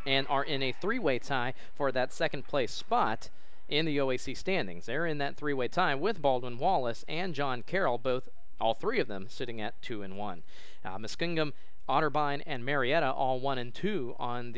And are in a three-way tie for that second place spot in the OAC standings. They're in that three-way tie with Baldwin Wallace and John Carroll, all three of them sitting at 2-1. Muskingum, Otterbein, and Marietta all 1-2 on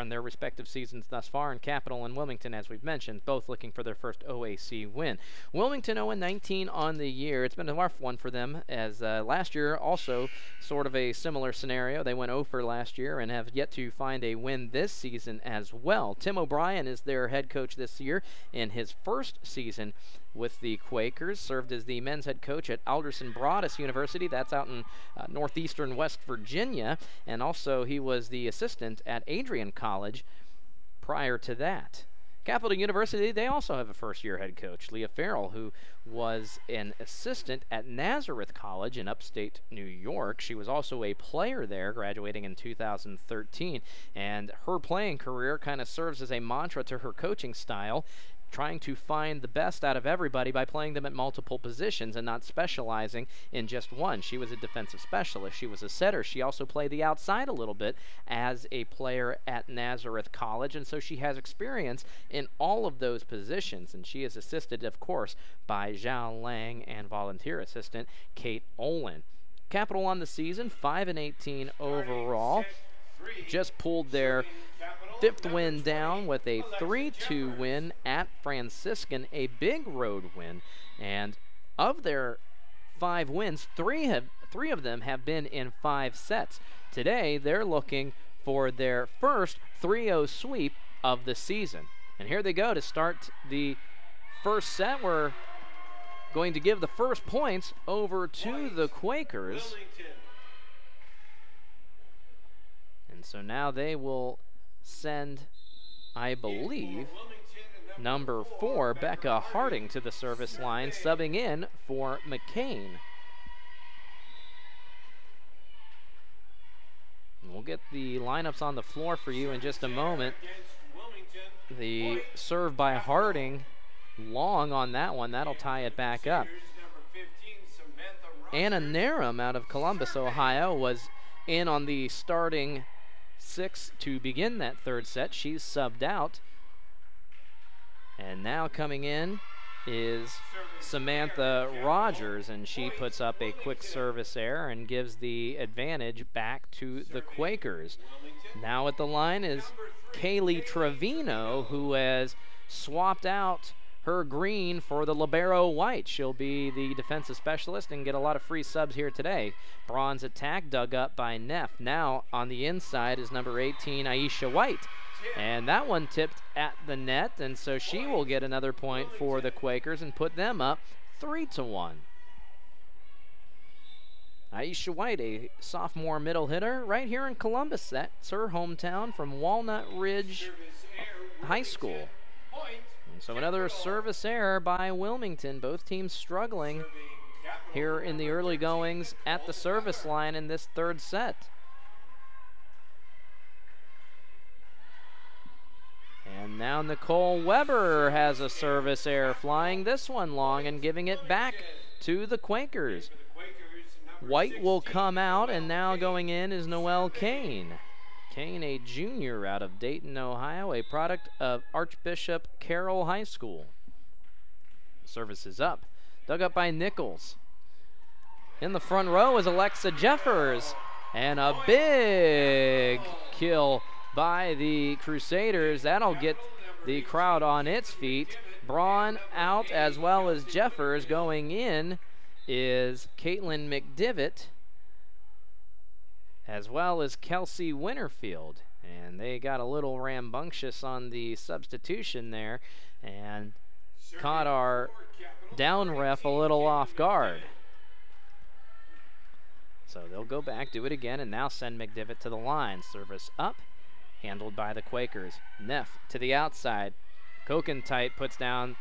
their respective seasons thus far, and Capital and Wilmington, as we've mentioned, both looking for their first OAC win. Wilmington 0-19 on the year. It's been a rough one for them, as last year also sort of a similar scenario. They went 0 for last year and have yet to find a win this season as well. Tim O'Brien is their head coach this year in his first season with the Quakers, served as the men's head coach at Alderson Broaddus University. That's out in northeastern West Virginia. And also he was the assistant at Adrian College prior to that. Capital University, they also have a first-year head coach, Leah Farrell, who was an assistant at Nazareth College in upstate New York. She was also a player there, graduating in 2013. And her playing career kind of serves as a mantra to her coaching style, trying to find the best out of everybody by playing them at multiple positions and not specializing in just one. She was a defensive specialist. She was a setter. She also played the outside a little bit as a player at Nazareth College, and so she has experience in all of those positions, and she is assisted, of course, by Zhao Lang and volunteer assistant Kate Olin. Capital on the season, 5-18 overall. Just pulled their fifth win down with a 3-2 win at Franciscan, a big road win. And of their 5 wins, three of them have been in 5 sets. Today, they're looking for their first 3-0 sweep of the season. And here they go to start the first set. We're going to give the first points over to the Quakers. And so now they will send, I believe, number 4, Becca Harding, to the service line, subbing in for McCain. And we'll get the lineups on the floor for you in just a moment. The serve by Harding, long on that one. That'll tie it back up. Anna Narum out of Columbus, Ohio, was in on the starting 6 to begin that third set. She's subbed out. And now coming in is Samantha Rogers, and she puts up a quick service error and gives the advantage back to the Quakers. Now at the line is Kaylee Trevino, who has swapped out her green for the libero white. She'll be the defensive specialist and get a lot of free subs here today. Bronze attack dug up by Neff. Now on the inside is number 18, Aisha White. And that one tipped at the net, and so she will get another point for the Quakers and put them up 3-1. Aisha White, a sophomore middle hitter right here in Columbus. That's her hometown from Walnut Ridge High School. So another service error by Wilmington. Both teams struggling here in the early goings at the service line in this third set. And now Nicole Weber has a service error, flying this one long and giving it back to the Quakers. White will come out, and now going in is Noelle Kane. Kane, a junior out of Dayton, Ohio, a product of Archbishop Carroll High School. Service is up. Dug up by Nichols. In the front row is Alexa Jeffers. And a big kill by the Crusaders. That'll get the crowd on its feet. Braun out as well as Jeffers going in. is Caitlin McDivitt, as well as Kelsey Winterfield. And they got a little rambunctious on the substitution there and caught our down ref a little off guard. So they'll go back, do it again, and now send McDivitt to the line. Service up, handled by the Quakers. Neff to the outside. Kokentight puts down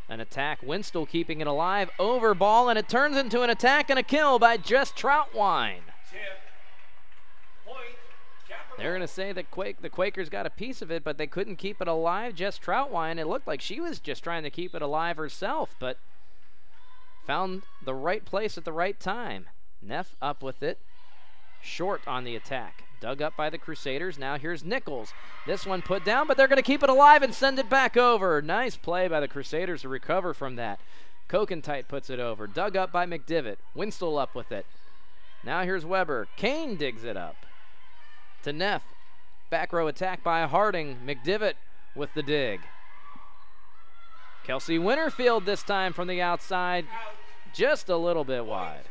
an attack. Winstall keeping it alive. Over ball, and it turns into an attack and a kill by Jess Troutwine. They're going to say that the Quakers got a piece of it, but they couldn't keep it alive. Jess Troutwine, it looked like she was just trying to keep it alive herself, but found the right place at the right time. Neff up with it. Short on the attack. Dug up by the Crusaders. Now here's Nichols. This one put down, but they're going to keep it alive and send it back over. Nice play by the Crusaders to recover from that. Kokentight puts it over. Dug up by McDivitt. Winstall up with it. Now here's Weber. Kane digs it up to Neff. Back row attack by Harding. McDivitt with the dig. Kelsey Winterfield this time from the outside. Just a little bit wide.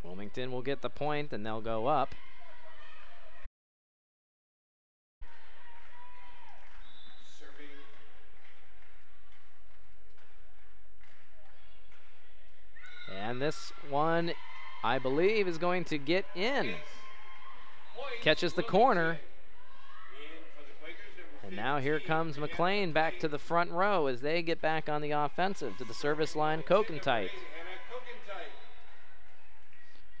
Wilmington will get the point, and they'll go up. And this one, I believe, is going to get in. Catches the corner. And now here comes McLean back to the front row as they get back on the offensive to the service line. Kokentight.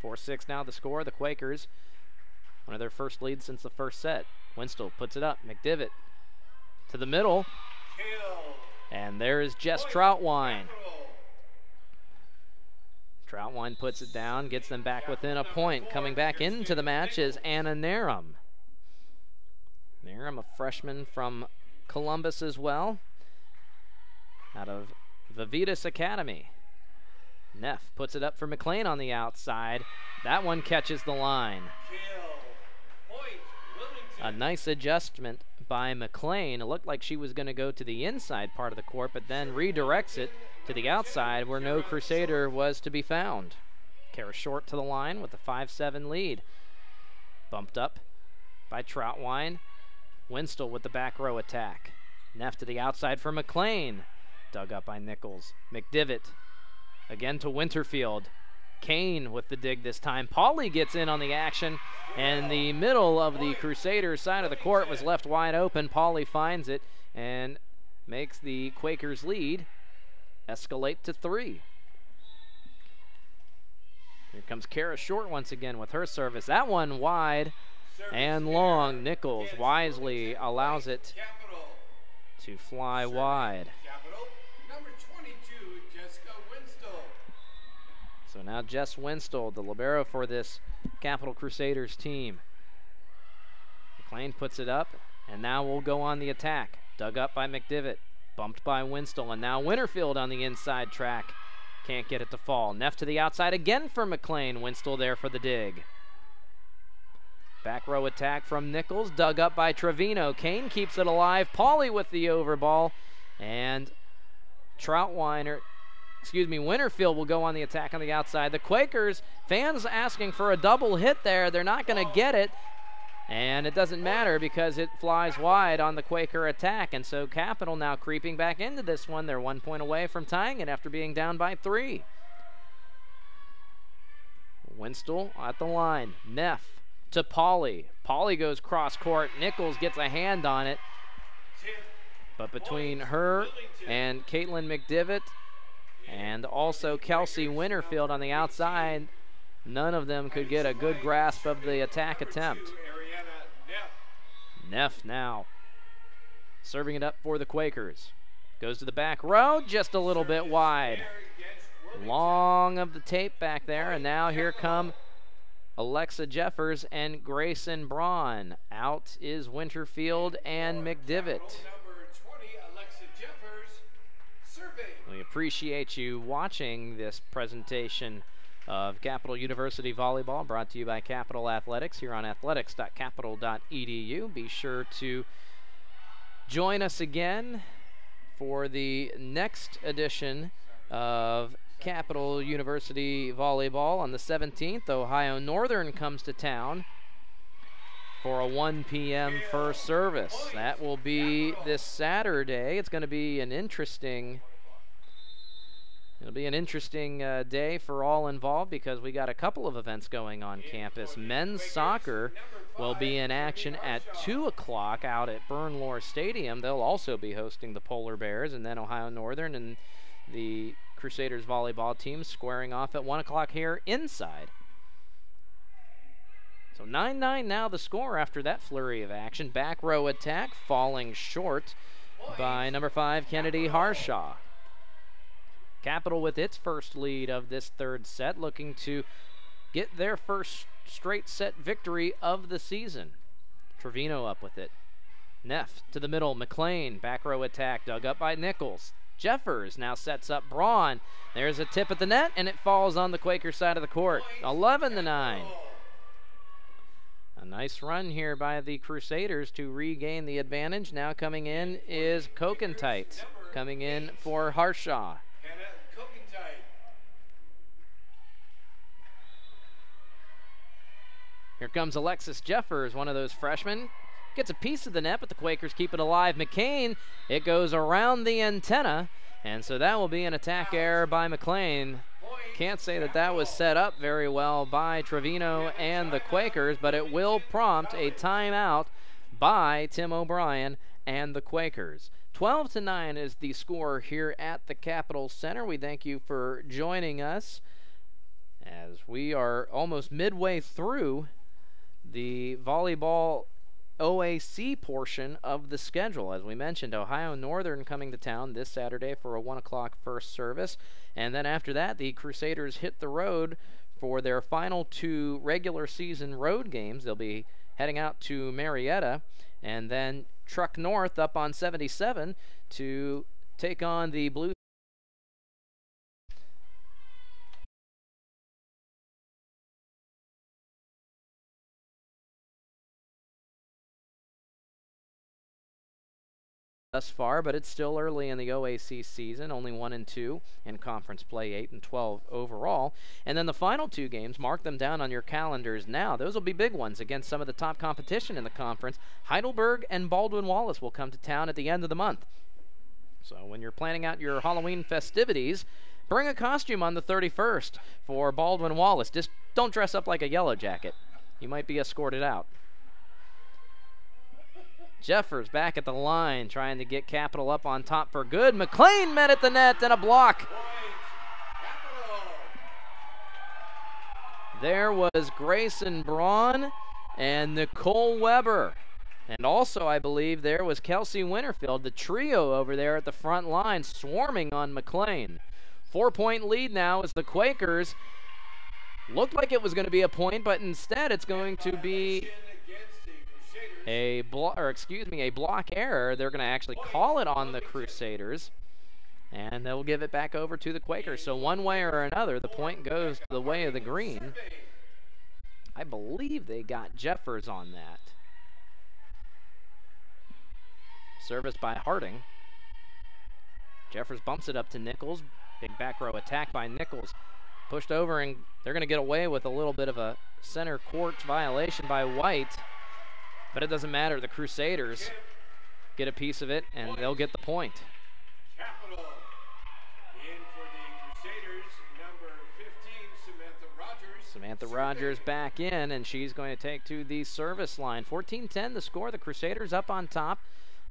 4-6 now the score. The Quakers, one of their first leads since the first set. Winstall puts it up. McDivitt to the middle. And there is Jess Troutwine. Troutwine puts it down, gets them back within a point. Coming back into the match is Anna Narum. Narum, a freshman from Columbus as well, out of Vivitas Academy. Neff puts it up for McLean on the outside. That one catches the line. A nice adjustment by McLean. It looked like she was going to go to the inside part of the court, but then redirects it to the outside where no Crusader was to be found. Kara Short to the line with a 5-7 lead. Bumped up by Troutwine. Winstall with the back row attack. Neff to the outside for McLean. Dug up by Nichols. McDivitt again to Winterfield. Kane with the dig this time. Pauly gets in on the action, and the middle of the Crusaders side of the court was left wide open. Pauly finds it and makes the Quakers lead escalate to 3. Here comes Kara Short once again with her service. That one wide and long. Nichols wisely allows it to fly wide. So now Jess Winstall, the libero for this Capital Crusaders team. McLean puts it up, and now we'll go on the attack. Dug up by McDivitt, bumped by Winstall, and now Winterfield on the inside track. Can't get it to fall. Neff to the outside again for McLean. Winstall there for the dig. Back row attack from Nichols, dug up by Trevino. Kane keeps it alive. Pauly with the over ball, and Winterfield will go on the attack on the outside. The Quakers, fans asking for a double hit there. They're not going to get it, and it doesn't matter because it flies wide on the Quaker attack. And so Capital now creeping back into this one. They're 1 point away from tying it after being down by 3. Winstall at the line. Neff to Pauly. Pauly goes cross court. Nichols gets a hand on it. But between her and Caitlin McDivitt and also Kelsey Winterfield on the outside, none of them could get a good grasp of the attack attempt. Neff now serving it up for the Quakers. Goes to the back row, just a little bit wide. Long of the tape back there, and now here come Alexa Jeffers and Grayson Braun. Out is Winterfield and McDivitt. We appreciate you watching this presentation of Capital University Volleyball, brought to you by Capital Athletics here on athletics.capital.edu. Be sure to join us again for the next edition of Capital University volleyball on the 17th. Ohio Northern comes to town for a 1 p.m. first service. That will be this Saturday. It's going to be an interesting day for all involved because we got a couple of events going on campus. Men's soccer will be in action at 2 o'clock out at Bernlohr Stadium. They'll also be hosting the Polar Bears, and then Ohio Northern and the Crusaders volleyball team squaring off at 1 o'clock here inside. So 9-9 now the score after that flurry of action. Back row attack falling short by number 5 Kennedy Harshaw. Capital with its first lead of this third set, looking to get their first straight set victory of the season. Trevino up with it. Neff to the middle. McLean, back row attack, dug up by Nichols. Jeffers now sets up Braun. There's a tip at the net, and it falls on the Quaker side of the court. 11-9. A nice run here by the Crusaders to regain the advantage. Now coming in is Kokentite, coming in for Harshaw. Here comes Alexis Jeffers, one of those freshmen. Gets a piece of the net, but the Quakers keep it alive. McCain, it goes around the antenna, and so that will be an attack error by McLean. Can't say that that was set up very well by Trevino and the Quakers, but it will prompt a timeout by Tim O'Brien and the Quakers. 12-9 is the score here at the Capitol Center. We thank you for joining us as we are almost midway through the volleyball OAC portion of the schedule. As we mentioned, Ohio Northern coming to town this Saturday for a 1 o'clock first service, and then after that the Crusaders hit the road for their final 2 regular season road games. They'll be heading out to Marietta and then truck north up on 77 to take on the Blue. Thus far, but it's still early in the OAC season, only 1-2 in conference play, 8-12 overall. And then the final 2 games, mark them down on your calendars now. Those will be big ones against some of the top competition in the conference. Heidelberg and Baldwin-Wallace will come to town at the end of the month. So when you're planning out your Halloween festivities, bring a costume on the 31st for Baldwin-Wallace. Just don't dress up like a Yellow Jacket. You might be escorted out. Jeffers back at the line, trying to get Capital up on top for good. McLean met at the net and a block. There was Grayson Braun and Nicole Weber. And also, I believe, there was Kelsey Winterfield, the trio over there at the front line, swarming on McLean. 4-point lead now as the Quakers looked like it was going to be a point, but instead it's going to be a block error. They're going to actually call it on the Crusaders, and they'll give it back over to the Quakers. So one way or another, the point goes the way of the green. I believe they got Jeffers on that. Service by Harding. Jeffers bumps it up to Nichols. Big back row attack by Nichols. Pushed over, and they're going to get away with a little bit of a center court violation by White. But it doesn't matter. The Crusaders get a piece of it, and they'll get the point. Capital in for the Crusaders, number 15, Samantha Rogers. Samantha Rogers back in, and she's going to take to the service line. 14-10 the score. The Crusaders up on top.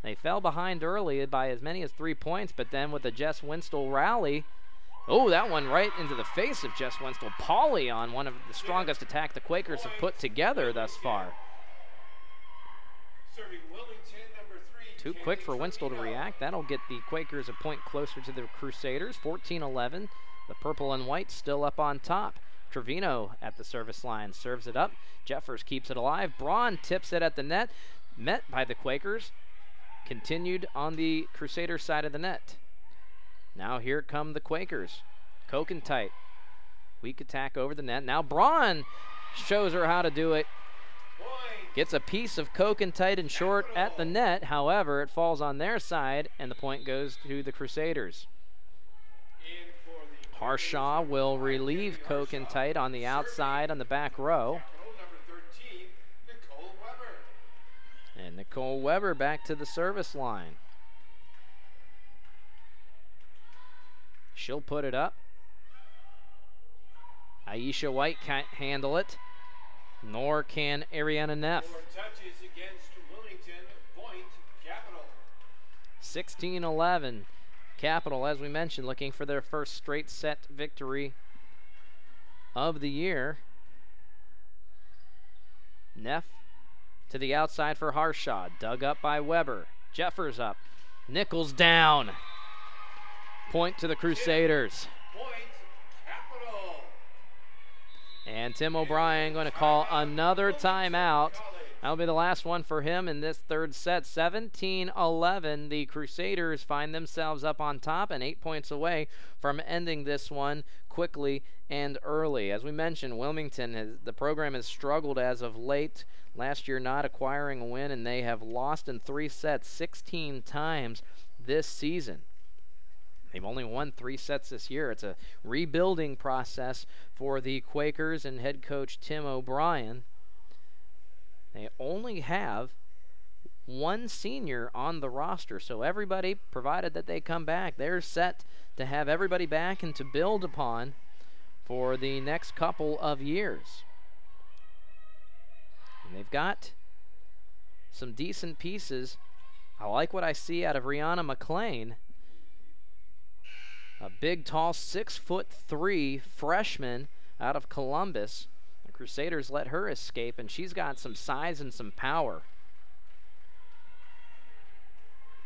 They fell behind early by as many as 3 points, but then with the Jess Winstel rally, oh, that one right into the face of Jess Winstel. Pauly on one of the strongest attack the Quakers have put together thus far. Serving Wilmington, number 3. Too quick for Winstel to react. That'll get the Quakers a point closer to the Crusaders. 14-11. The purple and white still up on top. Trevino at the service line serves it up. Jeffers keeps it alive. Braun tips it at the net. Met by the Quakers. Continued on the Crusader side of the net. Now here come the Quakers. Kokentite. Weak attack over the net. Now Braun shows her how to do it. Gets a piece of Kokentite and short at the net. However, it falls on their side, and the point goes to the Crusaders. Harshaw will relieve Kokentight on the outside on the back row. And Nicole Weber back to the service line. She'll put it up. Aisha White can't handle it, nor can Ariana Neff. 16-11. Capital, as we mentioned, looking for their first straight set victory of the year. Neff to the outside for Harshaw. Dug up by Weber. Jeffers up. Nichols down. Point to the Crusaders. And Tim O'Brien going to call another timeout. That'll be the last one for him in this third set. 17-11. The Crusaders find themselves up on top and 8 points away from ending this one quickly and early. As we mentioned, Wilmington, the program has struggled as of late. Last year not acquiring a win, and they have lost in 3 sets 16 times this season. They've only won 3 sets this year. It's a rebuilding process for the Quakers and head coach Tim O'Brien. They only have 1 senior on the roster, so everybody, provided that they come back, they're set to have everybody back and to build upon for the next couple of years. And they've got some decent pieces. I like what I see out of Rihanna McLean. A big, tall, 6'3" freshman out of Columbus. The Crusaders let her escape, and she's got some size and some power.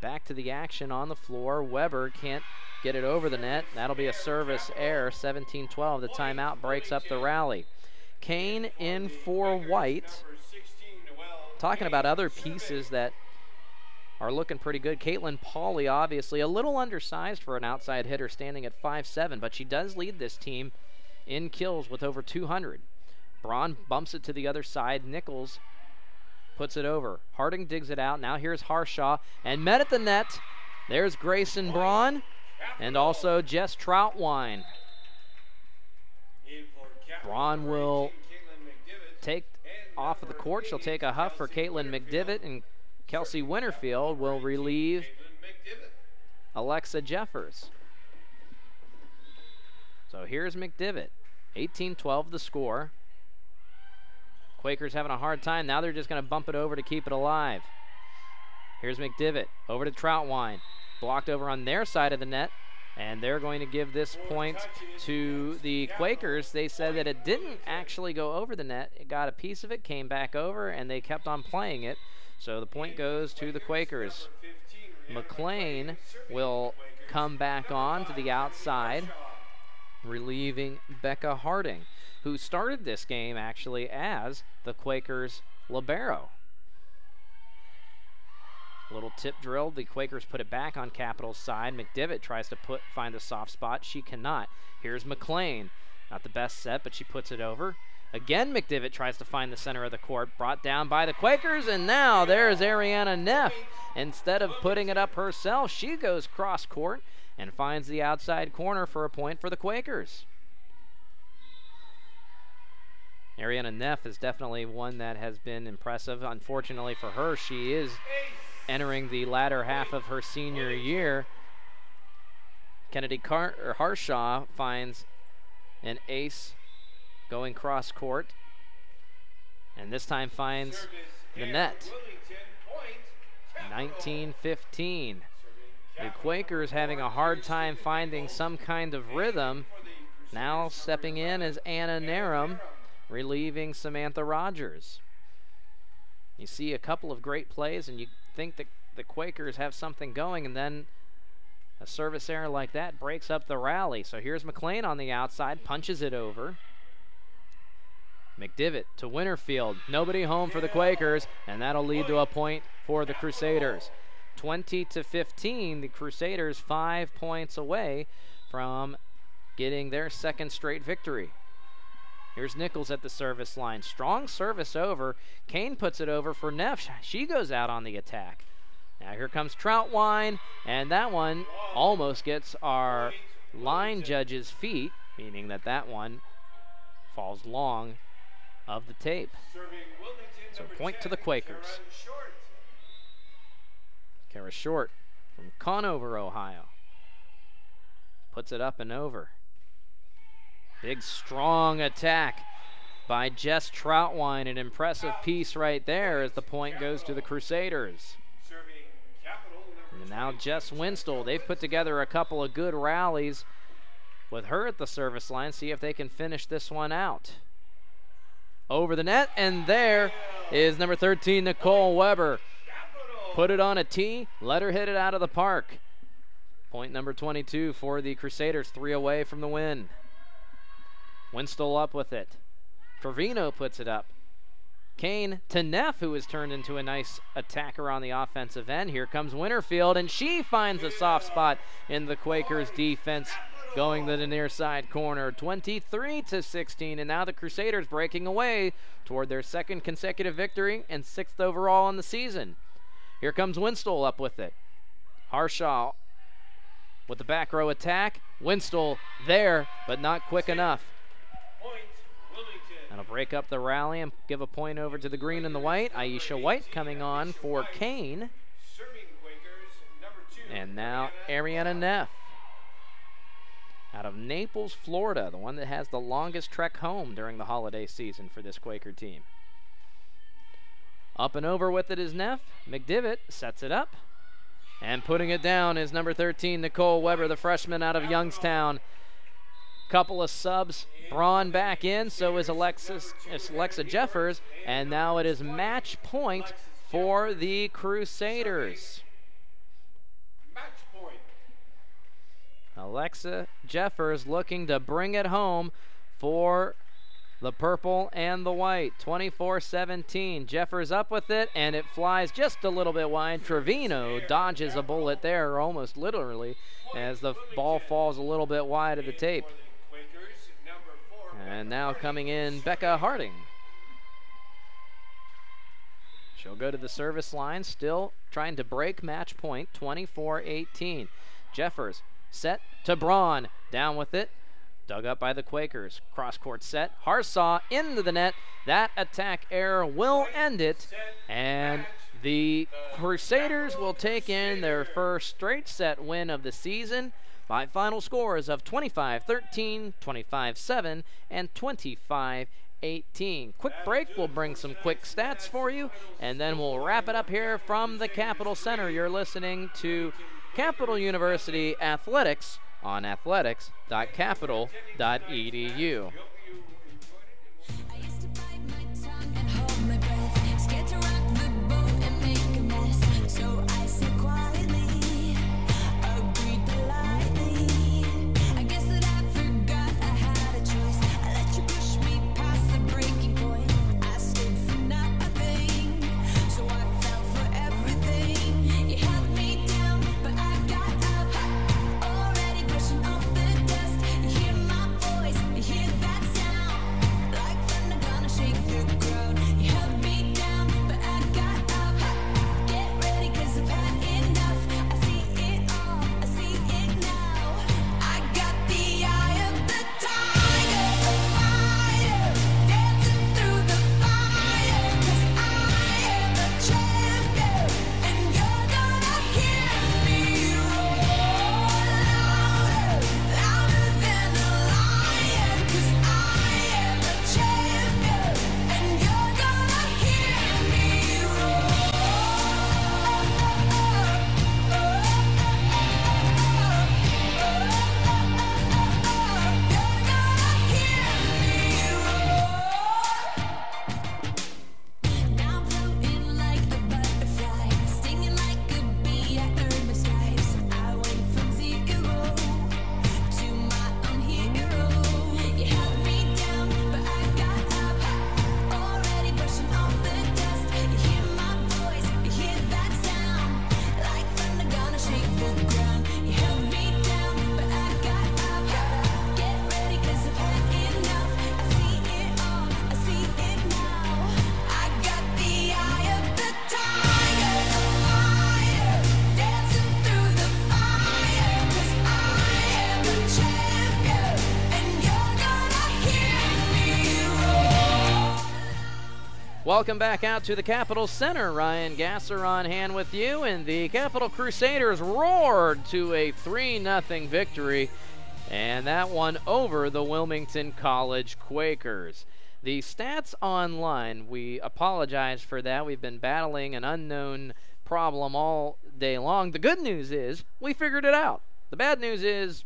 Back to the action on the floor. Weber can't get it over the net. That'll be a service error. 17-12. The timeout breaks up the rally. Kane in for White. Talking about other pieces that are looking pretty good. Caitlin Pauley, obviously, a little undersized for an outside hitter, standing at 5'7", but she does lead this team in kills with over 200. Braun bumps it to the other side. Nichols puts it over. Harding digs it out. Now here's Harshaw, and met at the net. There's Grayson Braun, and also Jess Troutwine. Braun will take off of the court. She'll take a huff for Caitlin McDivitt, and Kelsey Winterfield will relieve Alexa Jeffers. So here's McDivitt. 18-12 the score. Quakers having a hard time. Now they're just going to bump it over to keep it alive. Here's McDivitt. Over to Troutwine. Blocked over on their side of the net. And they're going to give this point to the Quakers. They said that it didn't actually go over the net. It got a piece of it, came back over, and they kept on playing it. So the point goes to the Quakers. McLean will come back on to the outside, relieving Becca Harding, who started this game actually as the Quakers' libero. Little tip drill. The Quakers put it back on Capital's side. McDivitt tries to find a soft spot. She cannot. Here's McLean. Not the best set, but she puts it over. Again, McDivitt tries to find the center of the court. Brought down by the Quakers, and now there's Ariana Neff. Instead of putting it up herself, she goes cross court and finds the outside corner for a point for the Quakers. Ariana Neff is definitely one that has been impressive. Unfortunately for her, she is entering the latter half of her senior year. Kennedy Harshaw finds an ace going cross court, and this time finds the net. 19-15. The Quakers having a hard time finding some kind of rhythm. Now stepping in is Anna Narum, relieving Samantha Rogers. You see a couple of great plays, and you think that the Quakers have something going, and then a service error like that breaks up the rally. So here's McLean on the outside, punches it over. McDivitt to Winterfield. Nobody home for the Quakers, and that'll lead to a point for the Crusaders. 20-15, the Crusaders 5 points away from getting their second straight victory. Here's Nichols at the service line. Strong service over. Kane puts it over for Neff. She goes out on the attack. Now here comes Troutwine, and that one almost gets our line judge's feet, meaning that that one falls long of the tape. So point to the Quakers. Kara Short from Conover, Ohio. Puts it up and over. Big, strong attack by Jess Troutwine. An impressive piece right there as the point goes to the Crusaders. And now Jess Winstall. They've put together a couple of good rallies with her at the service line. See if they can finish this one out. Over the net, and there is number 13, Nicole Weber. Put it on a tee, let her hit it out of the park. Point number 22 for the Crusaders, 3 away from the win. Winstall up with it. Trevino puts it up. Kane to Neff, who has turned into a nice attacker on the offensive end. Here comes Winterfield, and she finds a soft spot in the Quakers' defense, going to the near side corner. 23-16, and now the Crusaders breaking away toward their second consecutive victory and 6th overall in the season. Here comes Winstall up with it. Harshaw with the back row attack. Winstall there, but not quick enough. That'll break up the rally and give a point over to the green and the white. Aisha White coming on for Kane. And now Ariana Neff out of Naples, Florida, the one that has the longest trek home during the holiday season for this Quaker team. Up and over with it is Neff. McDivitt sets it up. And putting it down is number 13, Nicole Weber, the freshman out of Youngstown. Couple of subs. Braun back in, so is Alexa Jeffers. And now it is match point for the Crusaders. Alexa Jeffers looking to bring it home for the purple and the white. 24-17. Jeffers up with it, and it flies just a little bit wide. Trevino dodges a bullet there, almost literally, as the ball falls a little bit wide of the tape. And now coming in, Becca Harding. She'll go to the service line, still trying to break match point. 24-18. Jeffers set to Braun. Down with it. Dug up by the Quakers. Cross-court set. Harsaw into the net. That attack error will end it. And the Crusaders will take in their first straight set win of the season by final scores of 25-13, 25-7, and 25-18. Quick break. We'll bring some quick stats for you, and then we'll wrap it up here from the Capitol Center. You're listening to Capital University Athletics on athletics.capital.edu. That's Welcome back out to the Capitol Center. Ryan Gasser on hand with you, and the Capital Crusaders roared to a 3-0 victory, and that one over the Wilmington College Quakers. The stats online, we apologize for that. We've been battling an unknown problem all day long. The good news is we figured it out. The bad news is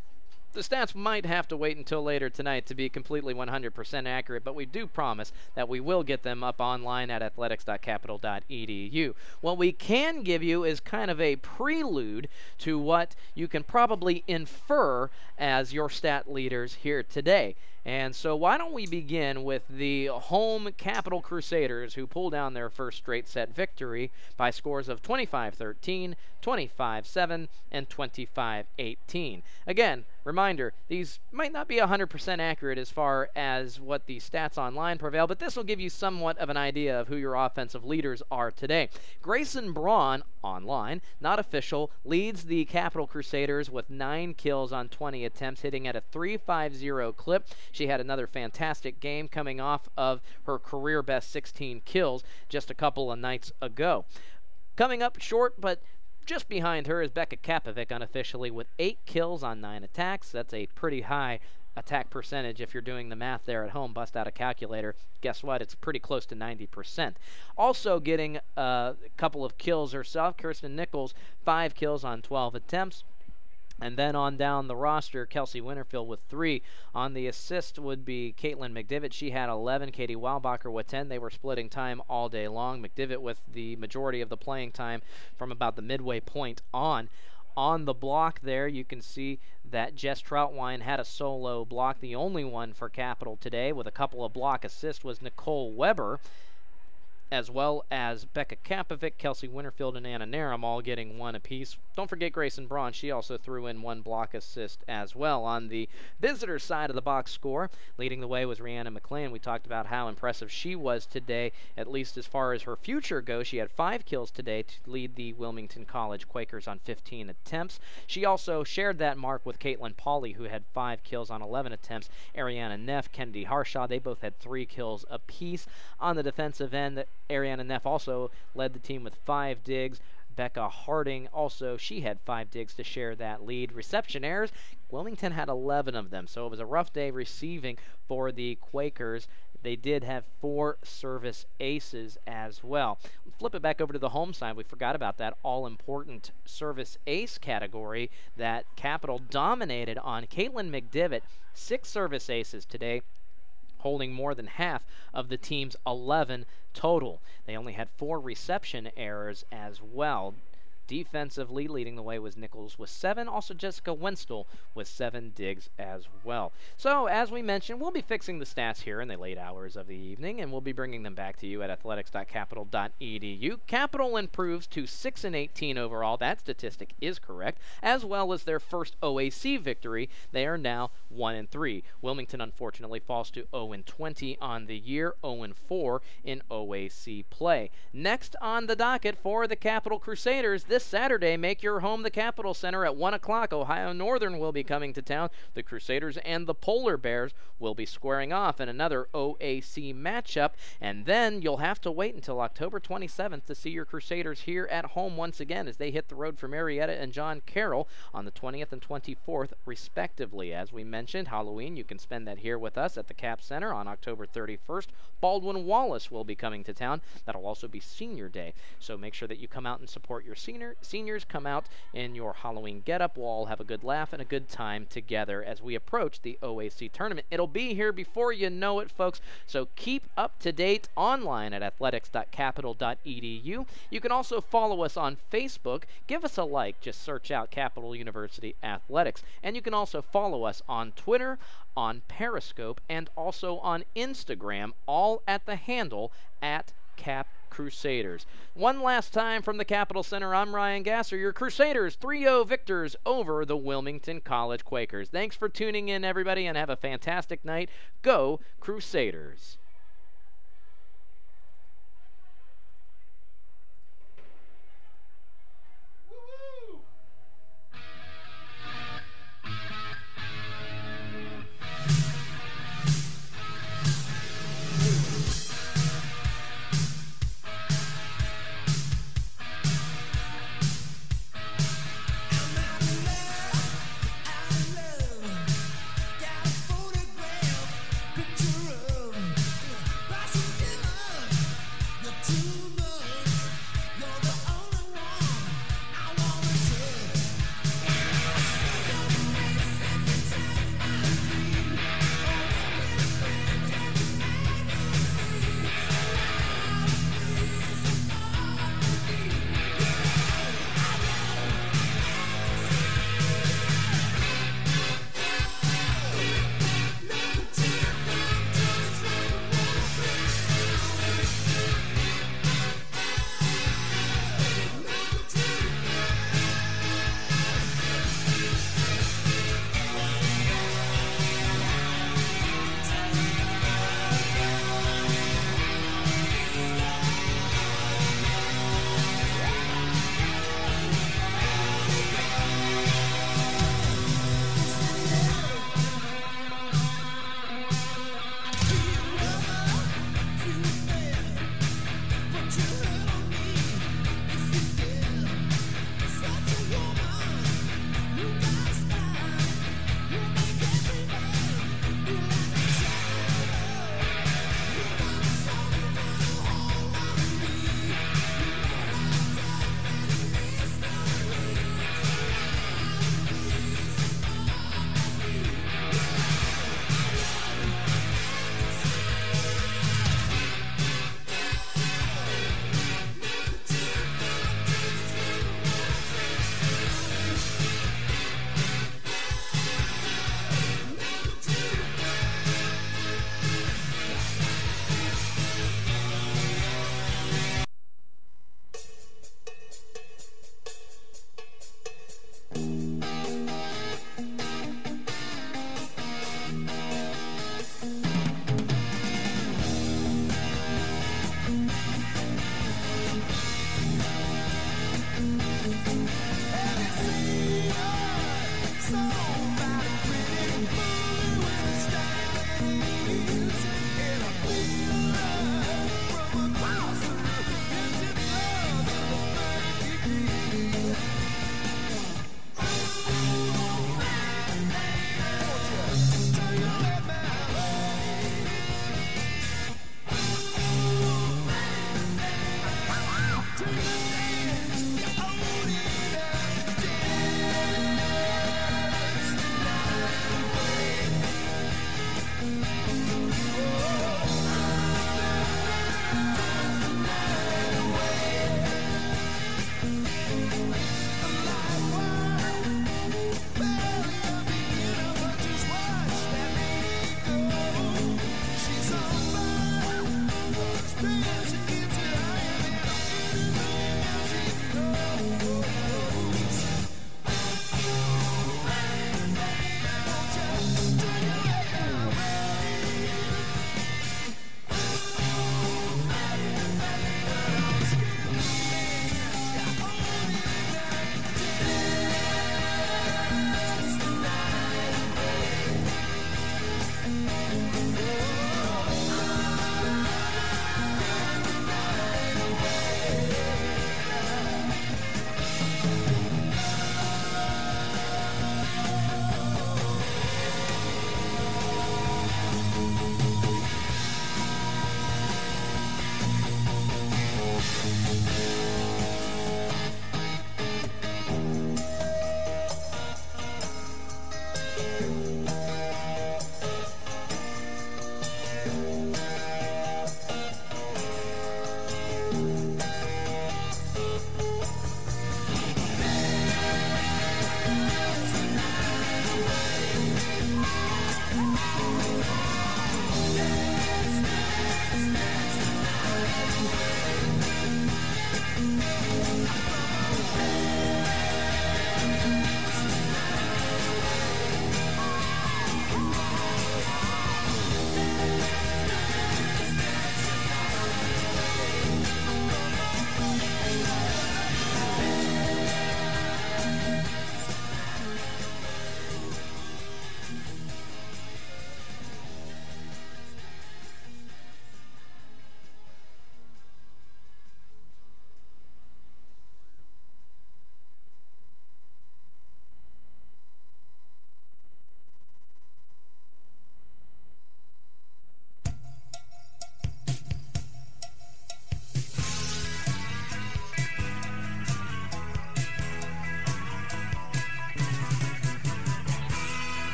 the stats might have to wait until later tonight to be completely 100% accurate, but we do promise that we will get them up online at athletics.capital.edu. What we can give you is kind of a prelude to what you can probably infer as your stat leaders here today. And so why don't we begin with the home Capital Crusaders, who pulled down their first straight set victory by scores of 25-13, 25-7, and 25-18. Again, reminder, these might not be 100% accurate as far as what the stats online prevail, but this will give you somewhat of an idea of who your offensive leaders are today. Grayson Braun, online, not official, leads the Capital Crusaders with 9 kills on 20 attempts, hitting at a .350 clip. She had another fantastic game coming off of her career best 16 kills just a couple of nights ago. Coming up short, but just behind her, is Becca Kapovic unofficially with 8 kills on 9 attacks. That's a pretty high attack percentage if you're doing the math there at home. Bust out a calculator. Guess what? It's pretty close to 90%. Also getting a couple of kills herself, Kirsten Nichols, 5 kills on 12 attempts. And then on down the roster, Kelsey Winterfield with 3. On the assist would be Caitlin McDivitt. She had 11. Katie Weilbacher with 10. They were splitting time all day long. McDivitt with the majority of the playing time from about the midway point on. On the block there, you can see that Jess Troutwine had a solo block. The only one for Capital today with a couple of block assists was Nicole Weber, as well as Becca Kapovic, Kelsey Winterfield, and Anna Narum all getting 1 apiece. Don't forget Grayson Braun. She also threw in 1 block assist as well. On the visitor side of the box score, leading the way was Rhianna McLean. We talked about how impressive she was today, at least as far as her future goes. She had 5 kills today to lead the Wilmington College Quakers on 15 attempts. She also shared that mark with Caitlin Pauley, who had 5 kills on 11 attempts. Ariana Neff, Kennedy Harshaw, they both had 3 kills apiece. On the defensive end, Ariana Neff also led the team with 5 digs. Becca Harding also, she had 5 digs to share that lead. Reception errors, Wilmington had 11 of them, so it was a rough day receiving for the Quakers. They did have 4 service aces as well. Flip it back over to the home side. We forgot about that all-important service ace category that Capital dominated on. Caitlin McDivitt, 6 service aces today, holding more than half of the team's 11 total. They only had 4 reception errors as well. Defensively, leading the way was Nichols with 7. Also, Jessica Winstel with 7 digs as well. So, as we mentioned, we'll be fixing the stats here in the late hours of the evening, and we'll be bringing them back to you at athletics.capital.edu. Capital improves to 6-18 overall. That statistic is correct, as well as their first OAC victory. They are now 1-3. Wilmington, unfortunately, falls to 0-20 on the year, 0-4 in OAC play. Next on the docket for the Capital Crusaders, this Saturday, make your home the Capital Center at 1 o'clock. Ohio Northern will be coming to town. The Crusaders and the Polar Bears will be squaring off in another OAC matchup. And then you'll have to wait until October 27th to see your Crusaders here at home once again as they hit the road for Marietta and John Carroll on the 20th and 24th, respectively. As we mentioned, Halloween, you can spend that here with us at the Cap Center on October 31st. Baldwin Wallace will be coming to town. That'll also be Senior Day. So make sure that you come out and support your seniors. Come out in your Halloween getup. We'll all have a good laugh and a good time together as we approach the OAC tournament. It'll be here before you know it, folks, so keep up to date online at athletics.capital.edu. You can also follow us on Facebook. Give us a like. Just search out Capital University Athletics. And you can also follow us on Twitter, on Periscope, and also on Instagram, all at the handle at Cap Crusaders. One last time from the Capital Center, I'm Ryan Gasser. Your Crusaders 3-0 victors over the Wilmington College Quakers. Thanks for tuning in, everybody, and have a fantastic night. Go Crusaders!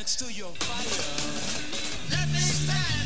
next to your fire. Let me stand